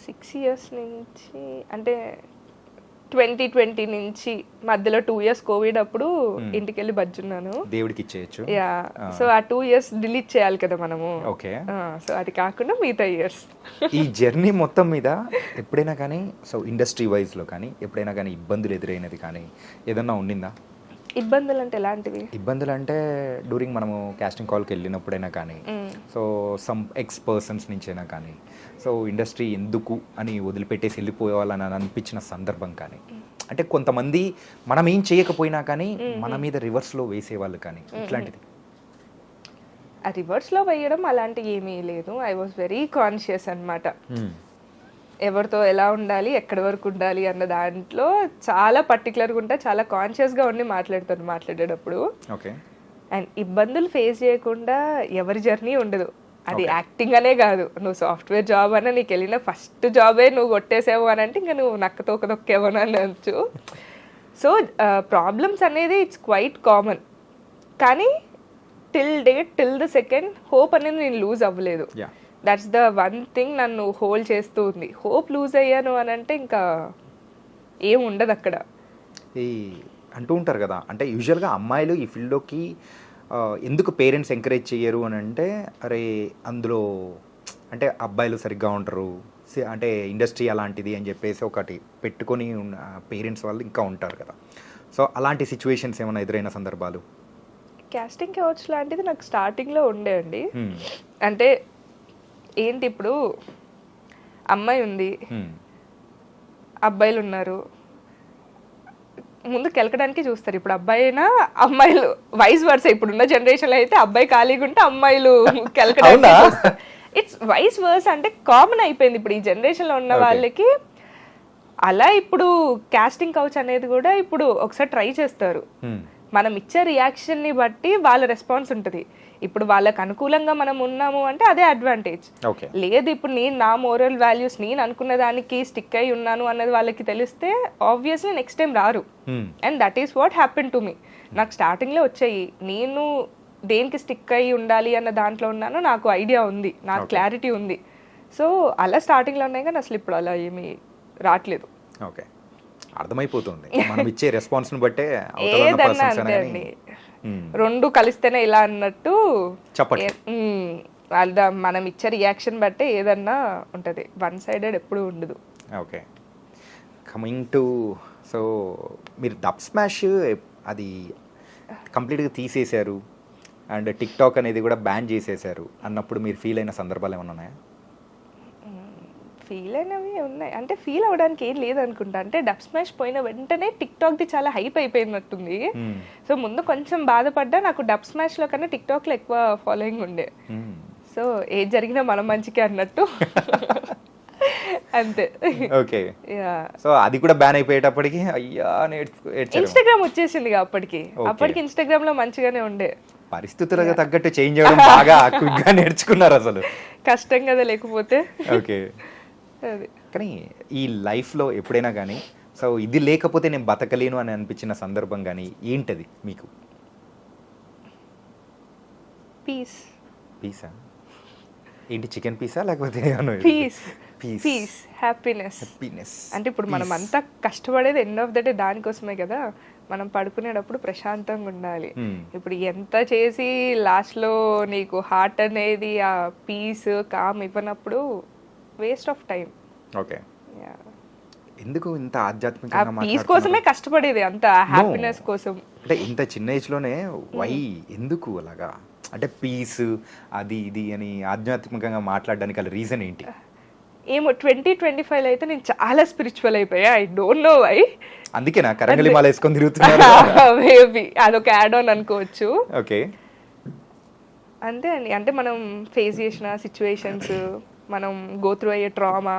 6 ఇయర్స్ నుంచి అంటే 2020 నుంచి మధ్యలో 2 ఇయర్స్ కోవిడ్ అప్పుడు ఇంటికి వెళ్ళి బజ్జున్నాను. దేవుడికి ఇచ్చేయచ్చు. యా, సో ఆ 2 ఇయర్స్ డిలీట్ చేయాలి కదా మనము. ఓకే. సో అది కాకుండా మిగతా ఇయర్స్. ఈ జర్నీ మొత్తం మీద ఎప్పుడైనా కానీ సో ఇండస్ట్రీ వైజ్లో కానీ ఎప్పుడైనా కానీ ఇబ్బందులు ఎదురైనది కానీ ఏదన్నా ఉండిందా? ఇబ్బందులు అంటే ఎలాంటివి? ఇబ్బందులు అంటే డ్యూరింగ్ మనము కాస్టింగ్ కాల్కి వెళ్ళినప్పుడైనా కానీ, సో సమ్ ఎక్స్ పర్సన్స్ నుంచైనా కానీ, సో ఇండస్ట్రీ ఎందుకు అని వదిలిపెట్టేసి వెళ్ళిపోవాలని అనిపించిన సందర్భం కానీ, అంటే కొంతమంది మనం ఏం చేయకపోయినా కానీ మన మీద రివర్స్లో వేసేవాళ్ళు కానీ, ఇట్లాంటిది. ఆ రివర్స్లో వేయడం అలాంటివి ఏమీ లేదు. ఐ వాజ్ వెరీ కాన్షియస్ అన్నమాట. ఎవరితో ఎలా ఉండాలి, ఎక్కడి వరకు ఉండాలి అన్న దాంట్లో చాలా పర్టికులర్గా ఉంటా, చాలా కాన్షియస్గా ఉండి మాట్లాడేటప్పుడు. ఓకే. అండ్ ఇబ్బందులు ఫేస్ చేయకుండా ఎవరి జర్నీ ఉండదు. అది యాక్టింగ్ అనే కాదు, నువ్వు సాఫ్ట్వేర్ జాబ్ అన్న నీకు వెళ్ళిన ఫస్ట్ జాబే నువ్వు కొట్టేసావు అని అంటే ఇంకా నువ్వు నక్కతోక దొక్కేవో అని అనొచ్చు. సో ప్రాబ్లమ్స్ అనేది ఇట్స్ క్వైట్ కామన్. కానీ టిల్ ద సెకండ్ హోప్ అనేది నేను లూజ్ అవ్వలేదు. దట్స్ ద వన్ థింగ్ నన్ను హోల్డ్ చేస్తూ ఉంది. హోప్ లూజ్ అయ్యాను అని అంటే ఇంకా ఏం ఉండదు అక్కడ. ఈ అంటూ ఉంటారు కదా, అంటే యూజువల్గా అమ్మాయిలు ఈ ఫీల్డ్లోకి ఎందుకు పేరెంట్స్ ఎంకరేజ్ చేయరు అని అంటే, అరే అందులో అంటే అబ్బాయిలు సరిగ్గా ఉంటారు, అంటే ఇండస్ట్రీ అలాంటిది అని చెప్పేసి ఒకటి పెట్టుకొని ఉన్న పేరెంట్స్ వాళ్ళు ఇంకా ఉంటారు కదా. సో అలాంటి సిచ్యువేషన్స్ ఏమైనా ఎదురైన సందర్భాలు? కాస్టింగ్ కౌచ్ లాంటిది నాకు స్టార్టింగ్లో ఉండే అండి. అంటే ఏంటి, ఇప్పుడు అమ్మాయి ఉంది, అబ్బాయిలు ఉన్నారు, ముందు కెలకడానికి చూస్తారు. ఇప్పుడు అబ్బాయి అయినా అమ్మాయిలు వైస్ వర్స. ఇప్పుడున్న జనరేషన్లో అయితే అబ్బాయి ఖాళీగా ఉంటే అమ్మాయిలు కెలకడానికి చూస్తారు. ఇట్స్ వైస్ వర్స్, అంటే కామన్ అయిపోయింది ఇప్పుడు ఈ జనరేషన్లో ఉన్న వాళ్ళకి. అలా ఇప్పుడు కాస్టింగ్ కౌచ్ అనేది కూడా ఇప్పుడు ఒకసారి ట్రై చేస్తారు. మనం ఇచ్చే రియాక్షన్ని బట్టి వాళ్ళ రెస్పాన్స్ ఉంటుంది. ఇప్పుడు వాళ్ళకి అనుకూలంగా మనం ఉన్నాము అంటే అదే అడ్వాంటేజ్. లేదు ఇప్పుడు నేను నా మోరల్ వాల్యూస్ నేను అనుకున్న దానికి స్టిక్ అయి ఉన్నాను అన్నది వాళ్ళకి తెలిస్తే ఆబ్వియస్లీ నెక్స్ట్ టైం రారు. And that is what happen to me. నాకు స్టార్టింగ్లో వచ్చాయి, నేను దేనికి స్టిక్ అయి ఉండాలి అన్న దాంట్లో ఉన్నాను, నాకు ఐడియా ఉంది, నాకు క్లారిటీ ఉంది. సో అలా స్టార్టింగ్లో ఉన్నాయి, కానీ అసలు ఇప్పుడు అలా ఏమీ రావట్లేదు. ఓకే, అర్థమైపోతుంది మనం ఇచ్చే రెస్పాన్స్ ని బట్టే. ఏదన్నా అంతే అండి, రెండు కలిస్తేనే ఇలా అన్నట్టు మనం ఇచ్చే రియాక్షన్ బట్టే ఏదన్నా ఉంటది, వన్ సైడెడ్ ఎప్పుడు ఉండదు. ఓకే, కమింగ్ టు సో మీరు డబ్ స్మాష్ అది కంప్లీట్గా తీసేశారు అండ్ టిక్ టాక్ అనేది కూడా బ్యాన్ చేసేసారు అన్నప్పుడు మీరు ఫీల్ అయిన సందర్భాలు ఏమైనా ఉన్నాయా? ఫీల్ అయినవి ఉన్నాయి, అంటే ఫీల్ అవ్వడానికి ఏం లేదనుకుంటా. అంటే డబ్ స్మాష్ పోయిన వెంటనే టిక్ టాక్ది చాలా హైప్ అయిపోయినట్టుంది. సో ముందు కొంచెం బాధపడ్డా, నాకు డబ్ స్మాష్లో కన్నా టిక్ టాక్లో ఎక్కువ ఫాలోయింగ్ ఉండే. సో ఏది జరిగినా మనం మంచిగా అన్నట్టు అంతే. ఓకే, సో అది కూడా బ్యాన్ అయిపోయేటప్పటికి అయ్యా ఇన్స్టాగ్రామ్ వచ్చేసింది అప్పటికి ఇన్స్టాగ్రామ్ లో మంచిగానే ఉండే. పరిస్థితులకు తగ్గట్టు చేంజ్ అవ్వడం బాగా క్విక్గా నేర్చుకున్నారు అసలు. కష్టం కదా లేకపోతే. ఓకే, కానీ ఈ లైఫ్లో ఎప్పుడైనా కానీ సో ఇది లేకపోతే నేను బతకలేను అని అనిపించిన సందర్భం కానీ ఏంటది మీకు? పీసా ఏంటి, చికెన్ పీసా లేకపోతే పీస్, హ్యాపీనెస్. అంటే ఇప్పుడు మనం అంతా కష్టపడేది ఎండ్ ఆఫ్ ద డే దానికోసమే కదా. మనం పడుకునేటప్పుడు ప్రశాంతంగా ఉండాలి. ఇప్పుడు ఎంత చేసి లాస్ట్లో నీకు హార్ట్ అనేది ఆ పీస్ కామ్ ఇవ్వనప్పుడు వేస్ట్ ఆఫ్ టైం. ఓకే, ఎందుకు ఇంత ఆ ఆధ్యాత్మికంగా పీస్ మాట్లాడుతున్నారు? కోసమే కష్టపడేది, అంత హ్యాపీనెస్ కోసం. అంటే ఇంత చిన్న ఏజ్లోనే వై ఎందుకు అలాగా? అంటే పీస్ అది ఇది అని ఆధ్యాత్మికంగా మాట్లాడడానికి గల రీజన్ ఏంటి? ఏమో 2025 అయితే నేను చాలా స్పిరిచువల్ అయిపోయా. I don't know why. అందుకేనా కరంగలి మాల వేసుకొని తిరుగుతున్నారు? మేబీ అదొక యాడ్ ఆన్ అనుకోవచ్చు. ఓకే. అంతే అండి. అంటే మనం ఫేస్ చేసిన సిచ్యువేషన్స్, మనం గో త్రూ అయ్యే ట్రామా,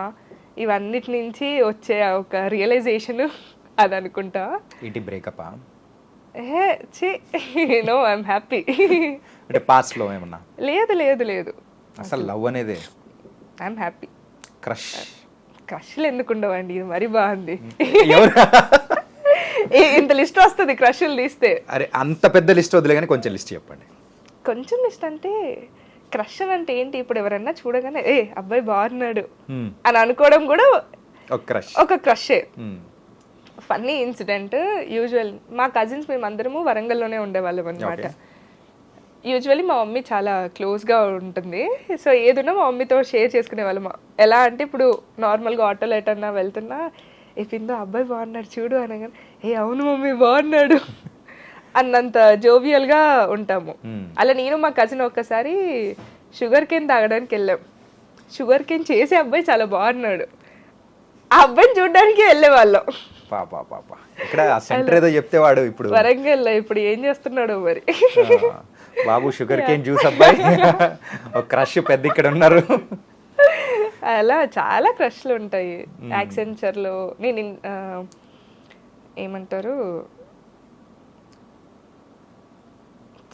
ఇవన్నిటి నుంచి వచ్చే ఒక రియలైజేషన్ అది అనుకుంటా. ఏంటి బ్రేకప్? No, I'm happy. అంటే పాస్ట్ లో ఏమన్నా? లేదు లేదు లేదు, అసలు లవ్ అనేదే ఐఎమ్ హ్యాపీ. క్రష్ క్రష్లు ఎందుకు ఉండవండి, ఇది మరీ బాగుంది. ఎవరు? ఇంత లిస్ట్ వస్తుంది క్రష్లు తీస్తే. అరే అంత పెద్ద లిస్ట్ వదిలే కానీ కొంచెం లిస్ట్ చెప్పండి. కొంచెం లిస్ట్ అంటే క్రష్ అంటే ఏంటి? ఇప్పుడు ఎవరన్నా చూడగానే అబ్బాయి బాగున్నాడు అని అనుకోవడం కూడా ఒక క్రష్, ఒక క్రషే. Funny incident. యూజువల్ మా కజిన్స్ మేమందరము వరంగల్లోనే ఉండేవాళ్ళం అనమాట. యూజువల్లీ మా మమ్మీ చాలా క్లోజ్గా ఉంటుంది. సో ఏదున్నా మా మమ్మీతో షేర్ చేసుకునే వాళ్ళం. ఎలా అంటే ఇప్పుడు నార్మల్గా ఆటోలో ఎటన్నా వెళ్తున్నా పిందో అబ్బాయి బాగున్నాడు చూడు అనగానే అవును మమ్మీ బాగున్నాడు అన్నంత జోవియల్గా ఉంటాము. అలా నేను మా కజిన్ ఒక్కసారి షుగర్ కేన్ తాగడానికి వెళ్ళాం. షుగర్ కేన్ చేసే అబ్బాయి చాలా బాగున్నాడు. ఆ అబ్బాయిని చూడడానికి వెళ్ళేవాళ్ళం. పాపా పాప ఇక్కడ సెంటర్ ఏదో చెప్తే వాడు ఇప్పుడు వరంగల్ ఇప్పుడు ఏం చేస్తున్నాడు మరి. బాబు షుగర్ కేన్ జ్యూస్ అబ్బాయి ఒక క్రష్ పెద్ద ఇక్కడ ఉన్నారు. అలా చాలా క్రష్లు ఉంటాయి. యాక్సెంచర్లో నేను ఏమంటారు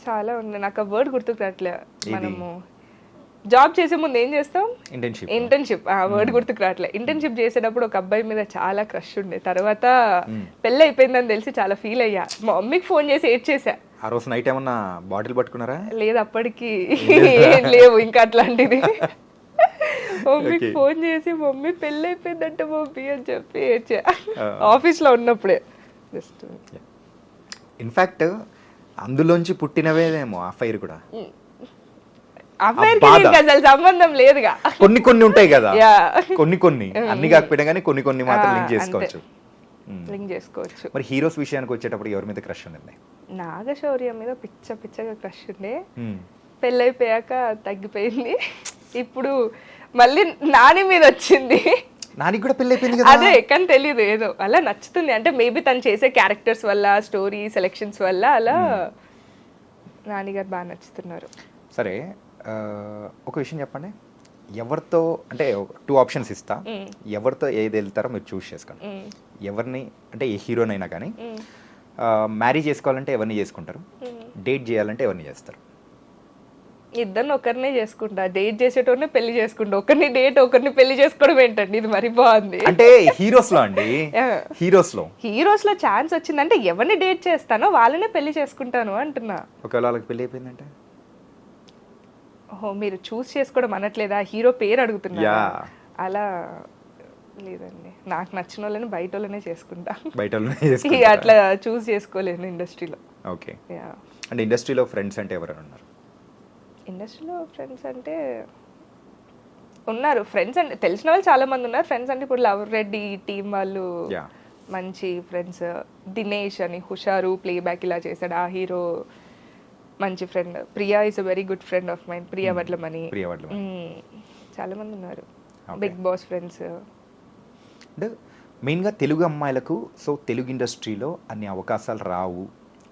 చాలా ఉన్నాయి, నాకు ఆ వర్డ్ గుర్తుకు రావట్లే. మనము జాబ్ చేసే ముందు ఏం చేస్తాం? ఇంటర్న్షిప్. ఆ వర్డ్ గుర్తుకు రావట్లే. ఇంటర్న్షిప్ చేసేటప్పుడు ఒక అబ్బాయి మీద చాలా క్రష్ ఉండే. తర్వాత పెళ్ళి అయిపోయిందని తెలిసి చాలా ఫీల్ అయ్యా. మా మమ్మీకి ఫోన్ చేసి ఏడ్చేసా. ఆ రోజు నైట్ ఏమన్నా బాటిల్ పట్టుకున్నారా? లేదు, అప్పటికి ఏం లేవు ఇంకా అట్లాంటిది. మమ్మీకి ఫోన్ చేసి మమ్మీ పెళ్ళి అయిపోయిందంట మమ్మీ అని చెప్పి ఏడ్చా ఆఫీస్లో ఉన్నప్పుడే. జస్ట్ ఇన్ఫాక్ట్ అందులోంచి పుట్టినవేమో ఆ ఫైర్ కూడా. అబ్బాయికి అసలు సంబంధం లేదుగా. కొన్ని కొన్ని ఉంటాయి కదా, కొన్ని కొన్ని అన్ని కాకపోయినా కానీ కొన్ని కొన్ని మాత్రం లింక్ చేసుకోవచ్చు. లింక్ చేసుకోవచ్చు. మరి హీరోస్ విషయానికి వచ్చేటప్పుడు ఎవరి మీద క్రష్ ఉండింది? నాగశౌర్య మీద పిచ్చగా క్రష్ ఉండే. పెళ్ళైపోయాక తగ్గిపోయింది. ఇప్పుడు మళ్ళీ నాని మీద వచ్చింది. నాని కూడా పెళ్ళి అయిపోయింది కదా. అదే కానీ తెలియదు, ఏదో అలా నచ్చుతుంది. అంటే మేబీ తను చేసే క్యారెక్టర్స్ వల్ల, స్టోరీ సెలెక్షన్స్ వల్ల అలా నాని గారు బాగా నచ్చుతున్నారు. సరే, ఒక విషయం చెప్పండి. ఎవరితో అంటే 2 ఆప్షన్స్ ఇస్తా, ఎవరితో ఏది వెళ్తారో మీరు చూస్ చేసుకోండి. ఎవరిని అంటే ఏ హీరోనైనా కానీ మ్యారేజ్ చేసుకోవాలంటే ఎవరిని చేసుకుంటారు, డేట్ చేయాలంటే ఎవరిని చేస్తారు? ఇద్దరిని ఒకరినే చేసుకుంటా. డేట్ చేసేటోనే పెళ్లి చేసుకుంటా. ఒకరిని డేట్ ఒకరిని పెళ్లి చేసుకోవడం ఏంటండి, ఇది మరి బాగుంది. అంటే హీరోస్ లో అండి, హీరోస్ లో ఛాన్స్ వచ్చిందంటే ఎవరిని డేట్ చేస్తానో వాళ్ళనే పెళ్లి చేసుకుంటాను అంటున్నా. ఒకవేళ వాళ్ళకి పెళ్లి అయిపోయిందంటే? ఓహో, మీరు చూస్ చేసుకోవడం అనట్లేదా? హీరో పేరు అడుగుతున్నా. అలా లేదండి, నాకు నచ్చిన వాళ్ళని బయట వాళ్ళనే చేసుకుంటా. అట్లా చూస్ చేసుకోలేను ఇండస్ట్రీలో. ఓకే. అంటే ఇండస్ట్రీలో ఫ్రెండ్స్ అంటే ఎవరైనా ఉన్నారు? ఇండస్ట్రీలో ఫ్రెండ్స్ అంటే ఉన్నారు. ఫ్రెండ్స్ అంటే తెలిసిన వాళ్ళు చాలా మంది ఉన్నారు. ఫ్రెండ్స్ అంటే ఇప్పుడు లవ్ రెడ్డి టీం వాళ్ళు మంచి ఫ్రెండ్స్. దినేష్ అని హుషారు ప్లేబ్యాక్ ఇలా చేశాడు, ఆ హీరో మంచి friend. Priya is a very good friend of mind, Priya Vadlamani. చాలా మంది ఉన్నారు బిగ్ బాస్ ఫ్రెండ్స్. అంటే మెయిన్గా తెలుగు అమ్మాయిలకు సో తెలుగు ఇండస్ట్రీలో అన్ని అవకాశాలు రావు,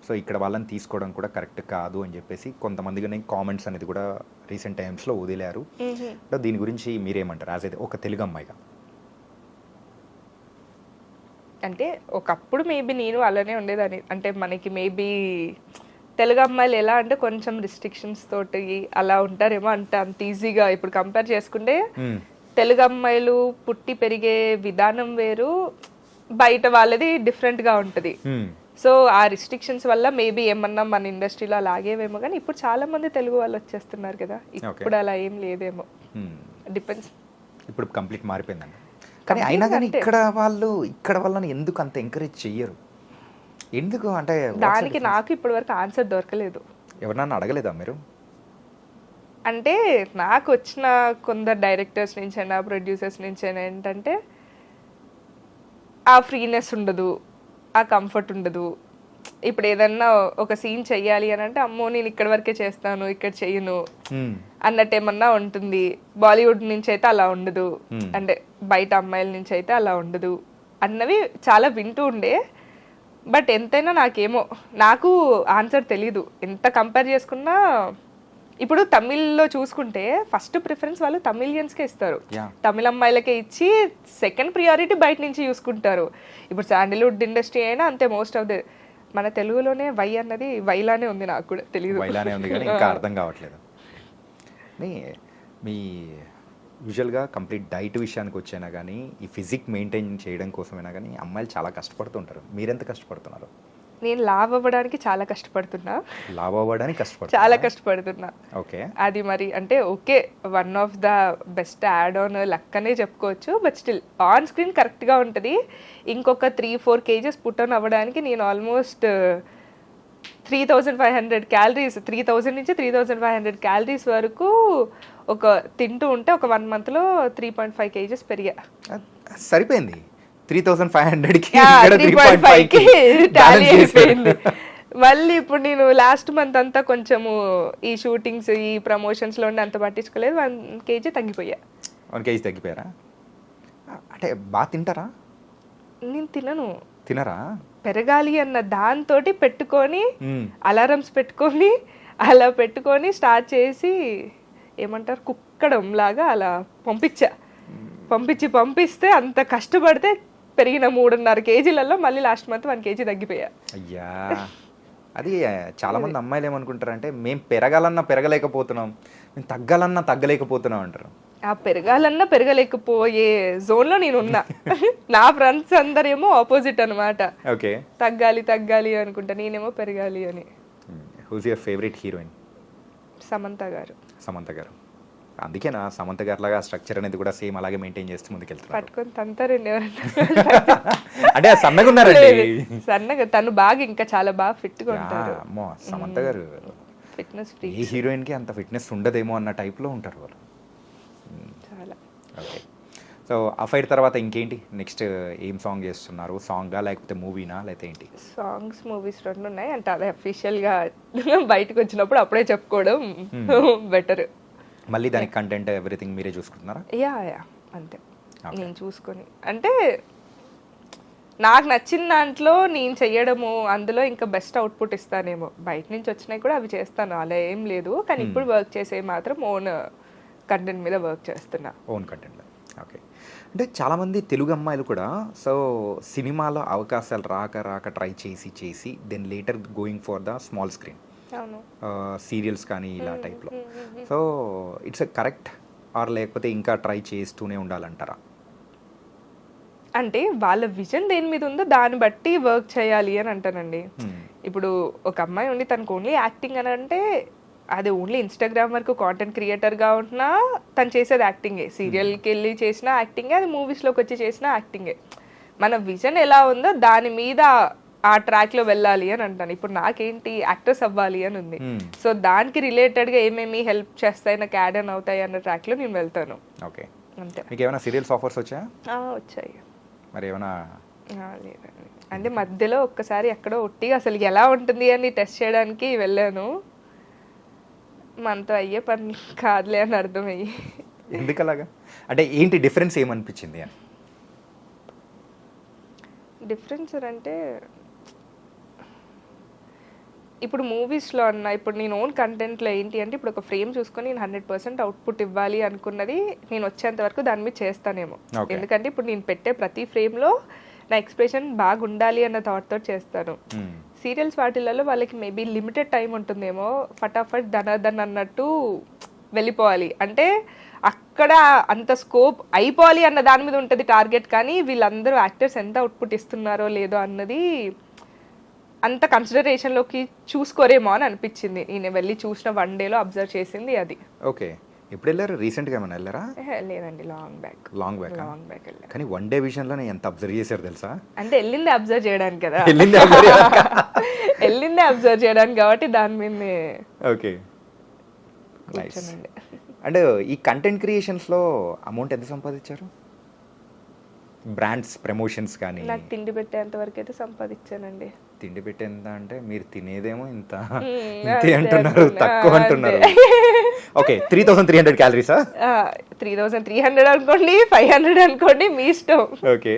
సో ఇక్కడ వాళ్ళని తీసుకోవడం కూడా కరెక్ట్ కాదు అని చెప్పేసి కొంతమందిగా కామెంట్స్ అనేది కూడా రీసెంట్ టైమ్స్లో వదిలారు. దీని గురించి మీరేమంటారు యాజ్ అయితే ఒక తెలుగు అమ్మాయిగా? అంటే ఒకప్పుడు మేబీ నేను అలానే ఉండేదాన్ని. అంటే మనకి మేబీ తెలుగు అమ్మాయిలు ఎలా అంటే కొంచెం రిస్ట్రిక్షన్స్ తోటి అలా ఉంటారేమో. అంటే అంత ఈజీగా ఇప్పుడు కంపేర్ చేసుకుంటే తెలుగు అమ్మాయిలు పుట్టి పెరిగే విధానం వేరు, బయట వాళ్ళది డిఫరెంట్గా ఉంటుంది. సో ఆ రిస్ట్రిక్షన్స్ వల్ల మేబీ ఏమన్నా మన ఇండస్ట్రీలో అలాగేవేమో, కానీ ఇప్పుడు చాలా మంది తెలుగు వాళ్ళు వచ్చేస్తున్నారు కదా, ఇప్పుడు అలా ఏం లేదేమో. డిపెండ్స్. ఇప్పుడు కంప్లీట్ మారిపోయిందండి. కానీ అయినా కానీ ఇక్కడ వాళ్ళని ఎందుకు అంత ఎంకరేజ్ చెయ్యరు? ఎందుకు అంటే దానికి నాకు ఇప్పటి వరకు ఆన్సర్ దొరకలేదు. ఎవరన్నా అడగలేదా మీరు? అంటే నాకు వచ్చిన కొందరు డైరెక్టర్స్ నుంచి అయినా ప్రొడ్యూసర్స్ నుంచి అయినా ఏంటంటే ఆ ఫ్రీనెస్ ఉండదు, ఆ కంఫర్ట్ ఉండదు. ఇప్పుడు ఏదన్నా ఒక సీన్ చెయ్యాలి అని అంటే అమ్మో నేను ఇక్కడ వరకే చేస్తాను, ఇక్కడ చెయ్యను అన్నట్టు ఏమన్నా ఉంటుంది. బాలీవుడ్ నుంచి అయితే అలా ఉండదు, అంటే బయట అమ్మాయిల నుంచి అయితే అలా ఉండదు అన్నవి చాలా వింటూ ఉండే. బట్ ఎంతైనా నాకు ఆన్సర్ తెలీదు. ఎంత కంపేర్ చేసుకున్నా ఇప్పుడు తమిళ్లో చూసుకుంటే ఫస్ట్ ప్రిఫరెన్స్ వాళ్ళు తమిళియన్స్కే ఇస్తారు, తమిళ అమ్మాయిలకే ఇచ్చి సెకండ్ ప్రియారిటీ బయట నుంచి చూసుకుంటారు. ఇప్పుడు శాండిల్వుడ్ ఇండస్ట్రీ అయినా అంతే. మోస్ట్ ఆఫ్ ది మన తెలుగులోనే వై అన్నది వైలానే ఉంది, నాకు కూడా తెలియదు. వైలానే ఉంది కానీ ఇంకా అర్థం కావట్లేదు. మీ యూజువల్గా కంప్లీట్ డైట్ విషయానికి వచ్చైనా కానీ ఈ ఫిజిక్ మెయింటైన్ చేయడం కోసమైనా కానీ అమ్మాయిలు చాలా కష్టపడుతుంటారు. మీరెంత కష్టపడుతున్నారు? నేను లావ్ అవ్వడానికి చాలా కష్టపడుతున్నా. లావ్ అవ్వడానికి చాలా కష్టపడుతున్నా. ఓకే, అది మరి అంటే okay, one of the best add on luck అనే చెప్పుకోవచ్చు. బట్ స్టిల్ ఆన్ స్క్రీన్ కరెక్ట్గా ఉంటుంది. ఇంకొక 3-4 kgs పుట్ ఆన్ అవ్వడానికి నేను ఆల్మోస్ట్ 3,500 క్యాలరీస్, 3,000 నుంచి 3,500 క్యాలరీస్ వరకు ఒక తింటూ ఉంటే ఒక 1 monthలో 3.5 kgs పెరిగా. సరిపోయింది. 3,500కి టాలీ అయిపోయింది. మళ్ళీ ఇప్పుడు నేను లాస్ట్ మంత్ అంతా కొంచెము ఈ షూటింగ్స్, ఈ ప్రమోషన్స్ లో అంత పట్టించుకోలేదు. 1 kg తగ్గిపోయా. 1 kg తగ్గిపోయారా? అంటే బాగా తింటారా? నేను తినరా? పెరగాలి అన్న దాంతో పెట్టుకొని అలారమ్స్ పెట్టుకొని అలా పెట్టుకొని స్టార్ట్ చేసి ఏమంటారు కుక్కడం లాగా అలా పంపిస్తే అంత కష్టపడితే పెరిగిన 3.5 kgలలో మళ్ళీ లాస్ట్ మంత్ 1 kg తగ్గిపోయా. అయ్యా, అది చాలా మంది అమ్మాయిలు ఏమనుకుంటారంటే మేము పెరగాలన్నా పెరగలేకపోతున్నాం, మేము తగ్గాలన్నా తగ్గలేకపోతున్నాం అంటారు. ఆ పెరగాలన్నా పెరగలేకపోయే జోన్లో నేను ఉన్నా. నా ఫ్రెండ్స్ అందరేమో ఆపోజిట్ అనమాట. ఓకే, తగ్గాలి అనుకుంటా, నేనేమో పెరగాలి అని. Who's your favourite heroine? Samantha garu. అందుకేనా సమంత గారు లాగా స్ట్రక్చర్ అనేది కూడా సేమ్ అలాగే మెయింటైన్ చేస్తూ ముందుకెళ్తారు. పట్టుకొని తంతారండి అంటే సన్నగా ఉన్నారండి. సన్నగా తను బాగా ఇంకా చాలా బాగా ఫిట్ గా ఉంటారు. అమ్మో, సమంత గారు ఫిట్నెస్ ఫ్రీ. ఏ హీరోయిన్ కి అంత ఫిట్నెస్ ఉండదేమో అన్న టైప్ లో ఉంటారు వాళ్ళు. చాలా. ఓకే, సో ఆ ఫైట్ తర్వాత ఇంకేంటి నెక్స్ట్? ఏం సాంగ్ చేస్తున్నారు? సాంగా లేకపోతే మూవీనా లేకపోతే ఏంటి? సాంగ్స్, మూవీస్ 2 ఉన్నాయి. అంటే అదే అఫీషియల్ గా బయటకు వచ్చినప్పుడు అప్పుడే చెప్పుకోవడం బెటర్. మళ్ళీ దానికి కంటెంట్ ఎవ్రీథింగ్ మీరే చూసుకుంటున్నారా? యా అంతే, నేను చూసుకొని. అంటే నాకు నచ్చిన దాంట్లో నేను చెయ్యడము, అందులో ఇంకా బెస్ట్ అవుట్పుట్ ఇస్తానేమో. బయట నుంచి వచ్చినాయి కూడా అవి చేస్తాను, అలా ఏం లేదు. కానీ ఇప్పుడు వర్క్ చేసే మాత్రం ఓన్ కంటెంట్ మీద వర్క్ చేస్తున్నా. Own content. ఓకే, అంటే చాలామంది తెలుగు అమ్మాయిలు కూడా సో సినిమాలో అవకాశాలు రాక ట్రై చేసి then later going for the small screen, serials కానీ ఇలా టైప్లో. సో ఇట్స్ కరెక్ట్ ఆర్ లేకపోతే ఇంకా ట్రై చేస్తూనే ఉండాలంటారా? అంటే వాళ్ళ విజన్ దేని మీద ఉందో దాన్ని బట్టి వర్క్ చేయాలి అని అంటానండి. ఇప్పుడు ఒక అమ్మాయి ఉండి తనకు ఓన్లీ యాక్టింగ్ అని అంటే అది ఓన్లీ ఇన్స్టాగ్రామ్ వరకు కాంటెంట్ క్రియేటర్గా ఉంటున్నా తను చేసేది యాక్టింగే. సీరియల్కి వెళ్ళి చేసిన యాక్టింగే, అది మూవీస్లోకి వచ్చి చేసిన యాక్టింగే. మన విజన్ ఎలా ఉందో దాని మీద ఆ ట్రాక్ లో వెళ్ళాలి అని అంటాను. ఇప్పుడు నాకేంటి యాక్టర్స్ అవ్వాలి అని ఉంది. సో దానికి రిలేటెడ్ గా ఏమేమి హెల్ప్ చేస్తాయి, నాకు యాడ్ ఆన్ అవుతాయి అన్న ట్రాక్ లో నేను వెళ్తాను. ఓకే, అంతే. మీకు ఏమైనా సీరియల్స్ ఆఫర్స్ వచ్చాయా? వచ్చాయి. మరి ఏమైనా? లేదండి, అంటే మధ్యలో ఒక్కసారి ఎక్కడో ఒట్టిగా అసలు ఎలా ఉంటుంది అని టెస్ట్ చేయడానికి వెళ్ళాను. మనతో అయ్యే పని కాదులే అని అర్థమయ్యి. ఎందుకు అలాగా? అంటే ఏంటి డిఫరెన్స్ ఏమనిపించింది అని? డిఫరెన్స్ అంటే ఇప్పుడు మూవీస్లో అన్న, ఇప్పుడు నేను ఓన్ కంటెంట్లో ఏంటి అంటే ఇప్పుడు ఒక ఫ్రేమ్ చూసుకొని నేను 100% అవుట్పుట్ ఇవ్వాలి అనుకున్నది నేను వచ్చేంత వరకు దాని మీద చేస్తానేమో. ఎందుకంటే ఇప్పుడు నేను పెట్టే ప్రతి ఫ్రేమ్లో నా ఎక్స్ప్రెషన్ బాగా ఉండాలి అన్న థాట్తో చేస్తాను. సీరియల్స్ వాటిలలో వాళ్ళకి మేబీ లిమిటెడ్ టైం ఉంటుందేమో, ఫటాఫట్ ధనాధన్ అన్నట్టు వెళ్ళిపోవాలి. అంటే అక్కడ అంత స్కోప్ అయిపోవాలి అన్న దాని మీద ఉంటుంది టార్గెట్. కానీ వీళ్ళందరూ యాక్టర్స్ ఎంత అవుట్పుట్ ఇస్తున్నారో లేదో అన్నది అంత కన్సిడరేషన్లోకి చూసుకోరేమో అని అనిపించింది. నేను వెళ్ళి చూసిన 1 dayలో అబ్జర్వ్ చేసింది అది. ఓకే, ఎప్పుడు వెళ్ళారు? రీసెంట్గా ఏమైనా వెళ్ళారా? లేదండి, లాంగ్ బ్యాక్ వెళ్ళాను. కానీ 1 day విషయంలో ఎంత అబ్జర్వ్ చేశారు తెలుసా? అంటే వెళ్ళింది అబ్జర్వ్ చేయడానికి కదా, వెళ్ళిందే అబ్జర్వ్ చేయడానికి కాబట్టి దాని మీదనే. ఓకే, అంటే ఈ కంటెంట్ క్రియేషన్స్లో అమౌంట్ ఎంత సంపాదించారు? బ్రాండ్స్ ప్రమోషన్స్ కానీ నాకు తిండి పెట్టేంత వరకు అయితే సంపాదించానండి. తిండి పెట్టేంత అంటే మీరు తినేదేమో ఇంత అంతే ఇంతే అంటున్నారు, అనుకున్నా, తక్కువ అంటున్నారు. ఓకే, 3300 క్యాలరీసా? 3300 అనుకోండి, 500 అనుకోండి, మీ ఇష్టం. Okay,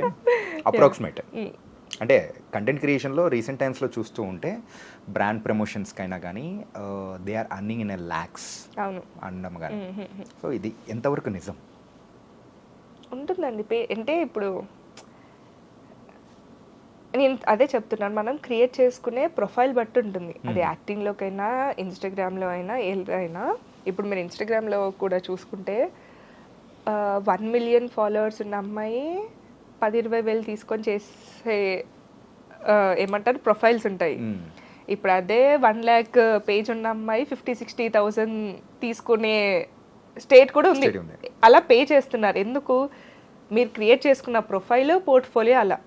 approximate. అంటే కంటెంట్ క్రియేషన్లో రీసెంట్ టైమ్స్లో చూస్తూ ఉంటే బ్రాండ్ ప్రమోషన్స్కైనా కానీ they are earning in lakhs అవును, అనడం కానీ. సో ఇది ఎంతవరకు నిజం ఉంటుందండి. అంటే ఇప్పుడు నేను అదే చెప్తున్నాను, మనం క్రియేట్ చేసుకునే ప్రొఫైల్ బట్టి ఉంటుంది. అది యాక్టింగ్లోకైనా, ఇన్స్టాగ్రామ్లో అయినా, ఏదైనా. ఇప్పుడు మీరు ఇన్స్టాగ్రామ్లో కూడా చూసుకుంటే 1 మిలియన్ ఫాలోవర్స్ ఉన్న అమ్మాయి 10-20 వేలు తీసుకొని చేసే ఏమంటారు ప్రొఫైల్స్ ఉంటాయి. ఇప్పుడు అదే 1 lakh పేజ్ ఉన్న అమ్మాయి 50-60,000 తీసుకునే స్టేట్ కూడా ఉంది. అలా పే చేస్తున్నారు. ఎందుకు? మీరు క్రియేట్ చేసుకున్న ప్రొఫైల్, పోర్ట్ఫోలియో అలా.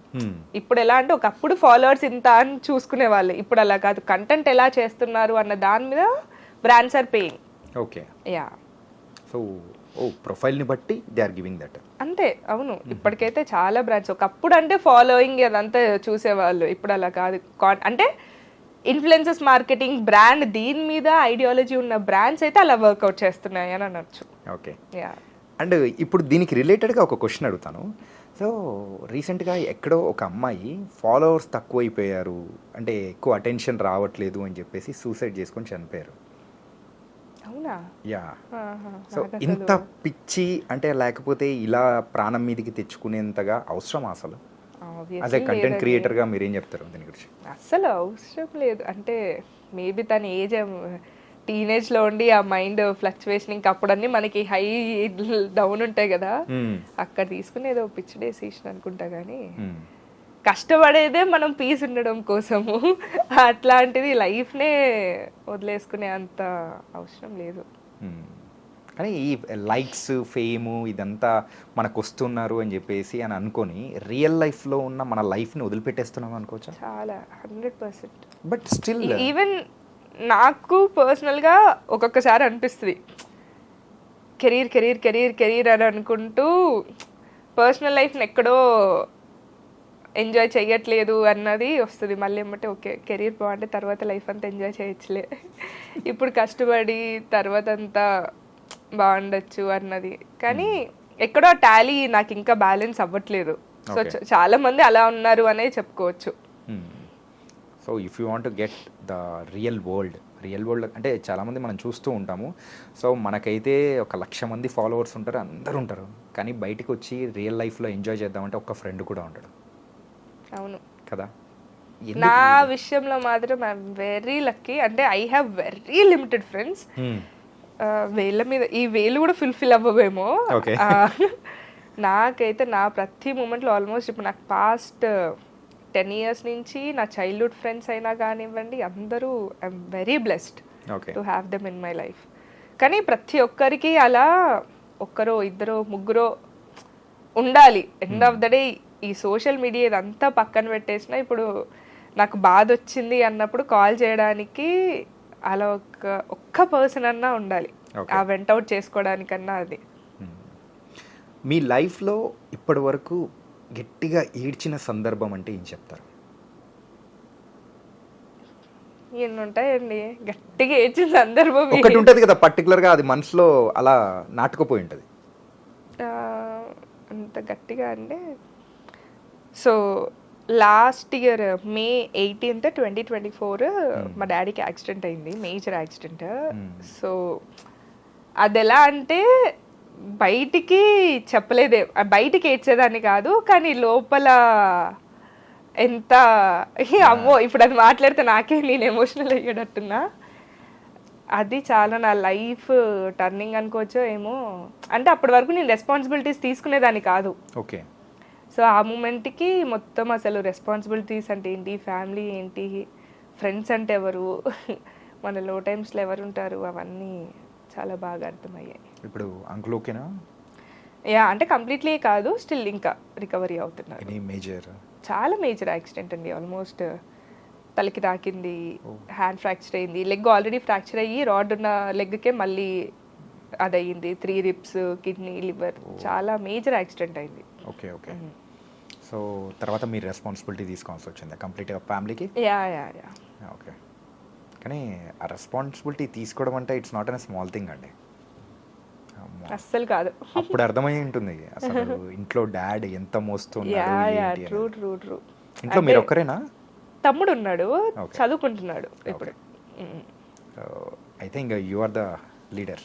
ఇప్పుడు ఎలా అంటే ఒకప్పుడు ఫాలోవర్స్ ఇంత అని చూసుకునే వాళ్ళు, ఇప్పుడు అలా కాదు. కంటెంట్ ఎలా చేస్తున్నారు అన్న దాని మీద brands are paying. Okay, yeah. So ప్రొఫైల్ని బట్టి దే ఆర్ గివింగ్ దట్. అంతే, అవును. ఇప్పటికైతే చాలా బ్రాండ్స్, ఒకప్పుడు అంటే ఫాలోయింగ్ అదంతా చూసేవాళ్ళు, ఇప్పుడు అలా కాదు. అంటే ఇన్ఫ్లుయెన్సెస్ మార్కెటింగ్ బ్రాండ్, దీని మీద ఐడియాలజీ ఉన్న బ్రాండ్స్ అయితే అలా వర్కౌట్ చేస్తున్నాయి అని అనొచ్చు. Okay, yeah. అండ్ ఇప్పుడు దీనికి రిలేటెడ్గా ఒక క్వశ్చన్ అడుగుతాను. సో రీసెంట్గా ఎక్కడో ఒక అమ్మాయి ఫాలోవర్స్ తక్కువైపోయారు, అంటే ఎక్కువ అటెన్షన్ రావట్లేదు అని చెప్పేసి సూసైడ్ చేసుకొని చనిపోయారు. అవునా? యా. సో ఇంత పిచ్చి అంటే లేకపోతే ఇలా ప్రాణం మీదకి తెచ్చుకునేంతగా అవసరం అసలు? అదే కంటెంట్ క్రియేటర్గా మీరేం చెప్తారు దీని గురించి? అస్సలు అవసరం లేదు. అంటే మేబీ తన ఏజ్ టీనేజ్లో ఉండి ఆ మైండ్ ఫ్లక్చువేషన్, ఇంకా అప్పుడన్నీ మనకి హై డౌన్ ఉంటాయి కదా, అక్కడ తీసుకుని ఏదో పిచ్చి డెసిషన్ అనుకుంటా. కానీ కష్టపడేదే మనం పీస్ ఉండడం కోసము, అట్లాంటిది లైఫ్నే వదిలేసుకునే అంత అవసరం లేదు. కానీ ఈ లైక్స్, ఫేము ఇదంతా మనకు వస్తున్నారు అని చెప్పేసి అని అనుకొని రియల్ లైఫ్లో ఉన్న మన లైఫ్ని వదిలిపెట్టేస్తున్నాం అనుకోవచ్చా? చాలా 100%. బట్ స్టిల్ ఈవెన్ నాకు పర్సనల్గా ఒక్కొక్కసారి అనిపిస్తుంది, కెరీర్ కెరీర్ కెరీర్ కెరీర్ అని అనుకుంటూ పర్సనల్ లైఫ్ని ఎక్కడో ఎంజాయ్ చేయట్లేదు అన్నది వస్తుంది. మళ్ళీ ఏమంటే ఓకే, కెరీర్ బాగుంటే తర్వాత లైఫ్ అంతా ఎంజాయ్ చేయొచ్చులే, ఇప్పుడు కష్టపడి తర్వాత అంతా బాగుండొచ్చు అన్నది. కానీ ఎక్కడో టాలీ నాకు ఇంకా బ్యాలెన్స్ అవ్వట్లేదు. సో చాలా మంది అలా ఉన్నారు అనే చెప్పుకోవచ్చు. So if you want to get the real world అంటే చాలామంది మనం చూస్తూ ఉంటాము. సో మనకైతే 1,00,000 మంది ఫాలోవర్స్ ఉంటారు, అందరూ ఉంటారు. కానీ బయటకు వచ్చి రియల్ లైఫ్లో ఎంజాయ్ చేద్దామంటే ఒక్క ఫ్రెండ్ కూడా ఉంటాడు. అవును కదా. నా విషయంలో మాత్రం ఐఎమ్ వెరీ లక్కీ. అంటే I have very limited friends. వేళ్ళ మీద ఈ వేలు కూడా ఫుల్ఫిల్ అవ్వవేమో. నాకైతే నా ప్రతి మూమెంట్లో ఆల్మోస్ట్ ఇప్పుడు నాకు పాస్ట్ 10 years నుంచి నా చైల్డ్హుడ్ ఫ్రెండ్స్ అయినా కానివ్వండి, అందరూ I'm very blessed to have them in my life. కానీ ప్రతి ఒక్కరికి అలా ఒక్కరో ఇద్దరో ముగ్గురో ఉండాలి. ఎండ్ ఆఫ్ ద డే ఈ సోషల్ మీడియా ఇదంతా పక్కన పెట్టేసిన ఇప్పుడు నాకు బాధ వచ్చింది అన్నప్పుడు కాల్ చేయడానికి అలా ఒక్క పర్సన్ అన్నా ఉండాలి, ఆ వెంట అవుట్ చేసుకోవడానికన్నా. అది మీ లైఫ్లో ఇప్పటి వరకు గట్టిగా ఏడ్చిన సందర్భం అంటే ఏం చెప్తారు? ఎన్ని ఉంటాయండి గట్టిగా ఏడ్చిన సందర్భం. ఒకటి ఉంటుంది కదా పర్టికులర్గా, అది మనసులో అలా నాటుకుపోయి ఉంటుంది. అంత గట్టిగా అంటే, so last year May 18th 2024 మా డాడీకి యాక్సిడెంట్ అయింది, మేజర్ యాక్సిడెంట్. సో అది ఎలా అంటే బయటికి చెప్పలేదే, బయటికి ఏడ్చేదాన్ని కాదు, కానీ లోపల ఎంత అమ్మో ఇప్పుడు అది మాట్లాడితే నాకే నేను ఎమోషనల్ అయ్యేటట్టున్నా. అది చాలా నా లైఫ్ టర్నింగ్ అనుకోవచ్చో ఏమో. అంటే అప్పటి వరకు నేను రెస్పాన్సిబిలిటీస్ తీసుకునేదాన్ని కాదు. ఓకే. సో ఆ మూమెంట్కి మొత్తం అసలు రెస్పాన్సిబిలిటీస్ అంటే ఏంటి, ఫ్యామిలీ ఏంటి, ఫ్రెండ్స్ అంటే ఎవరు, మన లో టైమ్స్లో ఎవరు ఉంటారు, అవన్నీ చాలా బాగా అర్థమయ్యాయి. ఇప్పుడు అంకుల్ ఓకేనా? యా, అంటే కంప్లీట్లీ కాదు, స్టిల్ ఇంకా రికవరీ అవుతున్నారు. చాలా మేజర్ యాక్సిడెంట్ అండి. ఆల్మోస్ట్ తలకి తాకింది, హ్యాండ్ ఫ్రాక్చర్ అయింది, లెగ్ ఆల్రెడీ ఫ్రాక్చర్ అయ్యి రాడ్ ఉన్న లెగ్కే మళ్ళీ అదయింది, 3 ribs, కిడ్నీ, లివర్, చాలా మేజర్ యాక్సిడెంట్ అయింది. Okay okay. సో తర్వాత మీరు రెస్పాన్సిబిలిటీ తీసుకోవాల్సి వచ్చింది కంప్లీట్గా ఫ్యామిలీకి. Yeah okay. కానీ ఆ రెస్పాన్సిబిలిటీ తీసుకోవడం అంటే it's not an small thing అండి. అస్సలు కాదు. అప్పుడు అర్థమై ఉంటుంది అసలు ఇంట్లో డాడ్ ఎంత మోస్తున్నారు. ట్రూ. ఇంట్లో మీరు ఒక్కరేనా? తమ్ముడు ఉన్నాడు, చదువుకుంటున్నాడు ఇప్పుడు. I think you are the leader.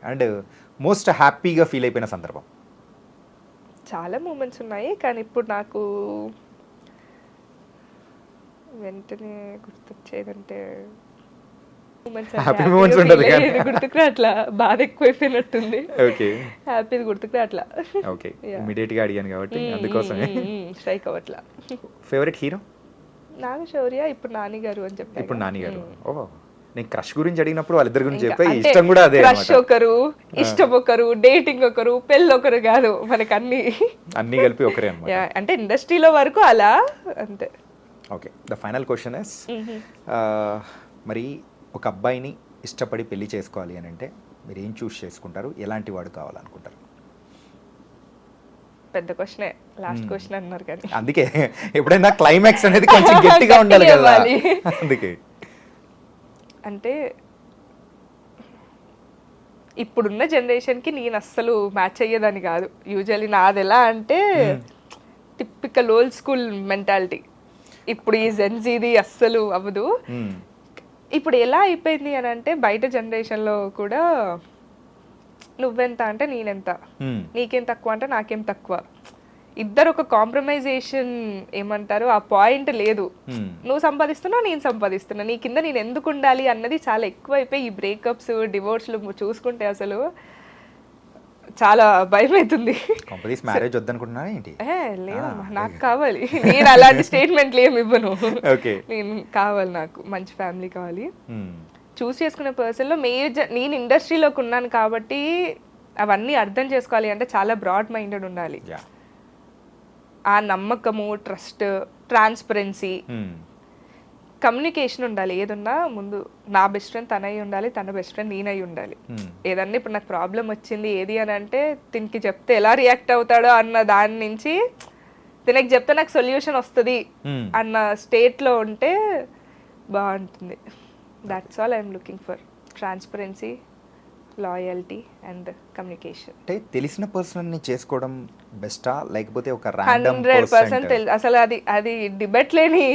And most హ్యాపీగా ఫీల్ అయిపోయిన సందర్భం? చాలా మూమెంట్స్ ఉన్నాయి, కానీ ఇప్పుడు నాకు వెంటనే గుర్తొచ్చేదంటే హ్యాపీ మూమెంట్స్ ఉండదు కానీ గుర్తుకురా, అట్లా బాధ ఎక్కువైపోయినట్టుంది. ఓకే, హ్యాపీ గుర్తుకురా అట్లా. ఓకే, ఇమిడియట్ గా అడిగాను కాబట్టి అందుకోసమే స్ట్రైక్ అవ్వట్లా. Favourite hero? నాగశౌర్య, ఇప్పుడు నాని గారు అని చెప్పి. ఇప్పుడు నాని గారు. ఓ, నేను క్రష్ గురించి అడిగినప్పుడు వాళ్ళిద్దరి గురించి చెప్పే, ఇష్టం కూడా అదే. క్రష్ ఒకరు, ఇష్టం ఒకరు, డేటింగ్ ఒకరు, పెళ్ళి ఒకరు కాదు, మనకి అన్ని కలిపి ఒకరే అన్నమాట. అంటే ఇండస్ట్రీలో వరకు అలా అంతే. Okay, the final question is, మరి ఒక అబ్బాయిని ఇష్టపడి పెళ్లి చేసుకోవాలి అని అంటే మీరు ఏం చూస్ చేసుకుంటారు? ఎలాంటి వాడు కావాలనుకుంటారు? పెద్ద క్వశ్చనే, లాస్ట్ క్వశ్చన్ అన్నారు కానీ అందుకే ఎప్పుడైనా క్లైమాక్స్ అనేది కొంచెం గట్టిగా ఉండాలి కదా, అందుకే. అంటే ఇప్పుడున్న జనరేషన్కి నేను అస్సలు మ్యాచ్ అయ్యేదని కాదు. యూజువల్లీ నాది ఎలా అంటే టిపికల్ ఓల్డ్ స్కూల్ మెంటాలిటీ. ఇప్పుడు ఈ జెన్జీది అస్సలు అవ్వదు. ఇప్పుడు ఎలా అయిపోయింది అని అంటే బయట జనరేషన్లో కూడా నువ్వెంత అంటే నేనెంత, నీకేం తక్కువ అంటే నాకేం తక్కువ, ఇద్దరు ఒక కాంప్రమైజేషన్ ఏమంటారు ఆ పాయింట్ లేదు. నువ్వు సంపాదిస్తున్నావు, నేను సంపాదిస్తున్నా, నీ కింద నేను ఎందుకు ఉండాలి అన్నది చాలా ఎక్కువైపోయి ఈ బ్రేకప్స్, డివోర్స్లు చూసుకుంటే అసలు చాలా భయం అవుతుంది. మ్యారేజ్ వద్దనుకుంటున్నా ఏంటి? లేదు, నాకు కావాలి. నేను అలాంటి స్టేట్మెంట్లు ఏమి ఇవ్వను. నేను కావాలి, నాకు మంచి ఫ్యామిలీ కావాలి. చూస్ చేసుకునే పర్సన్లో నేను ఇండస్ట్రీలోకి ఉన్నాను కాబట్టి అవన్నీ అర్థం చేసుకోవాలి అంటే చాలా బ్రాడ్ మైండెడ్ ఉండాలి. ఆ నమ్మకము, ట్రస్ట్, ట్రాన్స్పరెన్సీ, కమ్యూనికేషన్ ఉండాలి. ఏదున్నా ముందు నా బెస్ట్ ఫ్రెండ్ తనై ఉండాలి, తన బెస్ట్ ఫ్రెండ్ నేనై ఉండాలి. ఏదన్నా ఇప్పుడు నాకు ప్రాబ్లం వచ్చింది ఏది అని అంటే తినికి చెప్తే ఎలా రియాక్ట్ అవుతాడో అన్న దాని నుంచి తినకి చెప్తే నాకు సొల్యూషన్ వస్తుంది అన్న స్టేట్లో ఉంటే బాగుంటుంది. That's all I'm looking for. Transparency, loyalty and communication. అంటే తెలిసిన పర్సన్ ని చేసుకోవడం బెస్టా లేకపోతే ఒక రాండమ్ 100% అసలు అది డిబేట్ లేని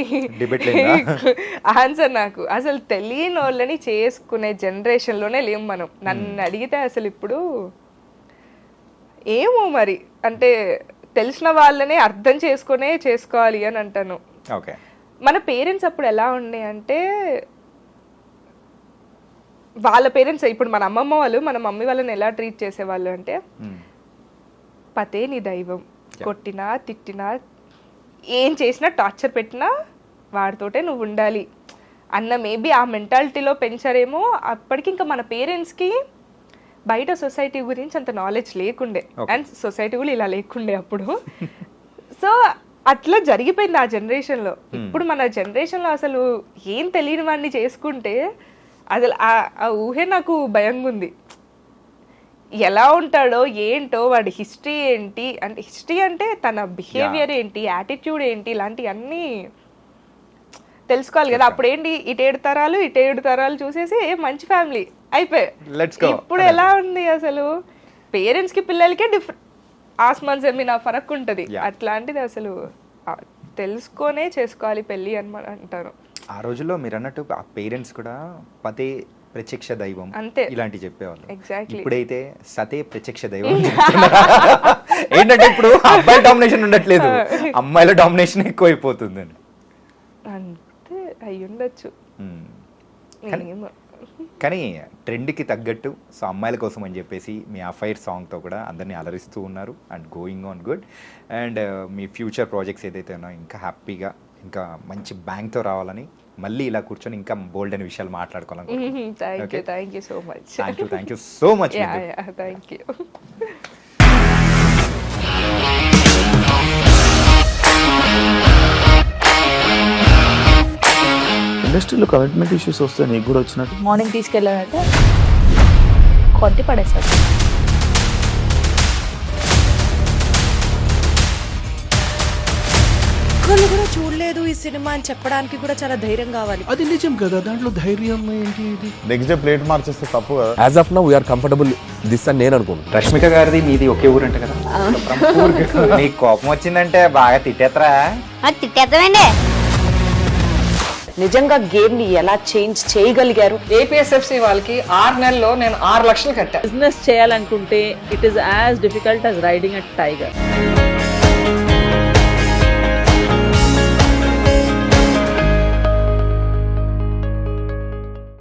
ఆన్సర్. నాకు అసలు తెలియని వాళ్ళని చేసుకునే జనరేషన్లోనే లేము మనం. నన్ను అడిగితే అసలు ఇప్పుడు ఏమో మరి, అంటే తెలిసిన వాళ్ళనే అర్థం చేసుకోవాలి అని అంటాను. ఓకే, మన పేరెంట్స్ అప్పుడు ఎలా ఉండే అంటే వాళ్ళ పేరెంట్స్, ఇప్పుడు మన అమ్మమ్మ వాళ్ళు మన మమ్మీ వాళ్ళని ఎలా ట్రీట్ చేసేవాళ్ళు అంటే పతే నీ దైవం, కొట్టినా తిట్టినా ఏం చేసినా టార్చర్ పెట్టినా వాడితోటే నువ్వు ఉండాలి అన్న మేబీ ఆ మెంటాలిటీలో పెంచారేమో. అప్పటికి ఇంకా మన పేరెంట్స్కి బయట సొసైటీ గురించి అంత నాలెడ్జ్ లేకుండే, అండ్ సొసైటీ కూడా ఇలా లేకుండే అప్పుడు. సో అట్లా జరిగిపోయింది ఆ జనరేషన్లో. ఇప్పుడు మన జనరేషన్లో అసలు ఏం తెలియని వాడిని చేసుకుంటే అసలు ఆ ఊహే నాకు భయంగా ఉంది. ఎలా ఉంటాడో ఏంటో, వాడి హిస్టరీ ఏంటి అంటే, హిస్టరీ అంటే తన బిహేవియర్ ఏంటి, యాటిట్యూడ్ ఏంటి, ఇలాంటివన్నీ తెలుసుకోవాలి కదా. అప్పుడు ఏంటి, ఇటు 7 తరాలు చూసేసి మంచి ఫ్యామిలీ అయిపోయాయి. ఇప్పుడు ఎలా ఉంది అసలు, పేరెంట్స్కి పిల్లలకే ఆస్మాన్ జమీన్ ఫరక్ ఉంటుంది. అట్లాంటిది అసలు తెలుసుకొనే చేసుకోవాలి పెళ్ళి అని అంటారు. ఆ రోజుల్లో మీరు అన్నట్టు ఆ పేరెంట్స్ కూడా పతే ప్రత్యక్ష దైవం అంతే ఇలాంటి చెప్పేవాళ్ళు. ఎగ్జాక్ట్లీ. ఇప్పుడైతే సతే ప్రత్యక్ష దైవం ఏంటంటే ఇప్పుడు అబ్బాయి డామినేషన్ ఉండట్లేదు, అమ్మాయిల డామినేషన్ ఎక్కువైపోతుంది. అంతే అయి ఉండొచ్చు. కానీ ట్రెండ్కి తగ్గట్టు సో అమ్మాయిల కోసం అని చెప్పేసి మీ అఫైర్ సాంగ్తో కూడా అందరినీ అలరిస్తూ ఉన్నారు and going on good. And me future projects ఏదైతే ఉన్నాయో ఇంకా హ్యాపీగా ఇంకా మంచి బ్యాంక్తో రావాలని మళ్ళీ ఇలా కూర్చొని ఇంకా బోల్డ్ అనే విషయాలు మాట్లాడుకోవాలనుకుంటున్నాను. Thank you so much. Thank you so much. Thank you. ఇండస్ట్రీలో కమిట్మెంట్ ఇష్యూస్ వస్తే నీకు కూడా వచ్చినట్టు? మార్నింగ్ తీసుకెళ్ళాలంటే కొట్టి పడేస్తాడు. ఒక్కళ్ళు కూడా చూడలేదు ఈ సినిమా అని చెప్పడానికి కూడా చాలా ధైర్యం కావాలి. అది నిజం కదా, దాంట్లో ధైర్యం ఏంటి ఇది? నెక్స్ట్ డే ప్లేట్ మార్చేస్తే తప్పు కదా. As of now we're comfortable this అని నేను అనుకుంటున్నాను. రష్మిక గారిది మీది ఒకే ఊరు అంట కదా? నీకు కోపం వచ్చిందంటే బాగా తిట్టేత్తరా? తిట్టేద్దామండి. నిజంగా గేమ్ ని ఎలా చేంజ్ చేయగలిగారు? ఏపీఎస్ఎఫ్సి వాళ్ళకి 6 నెలల్లో నేను 6 లక్షలు కట్టా. బిజినెస్ చేయాలనుకుంటే it is as difficult as riding a tiger.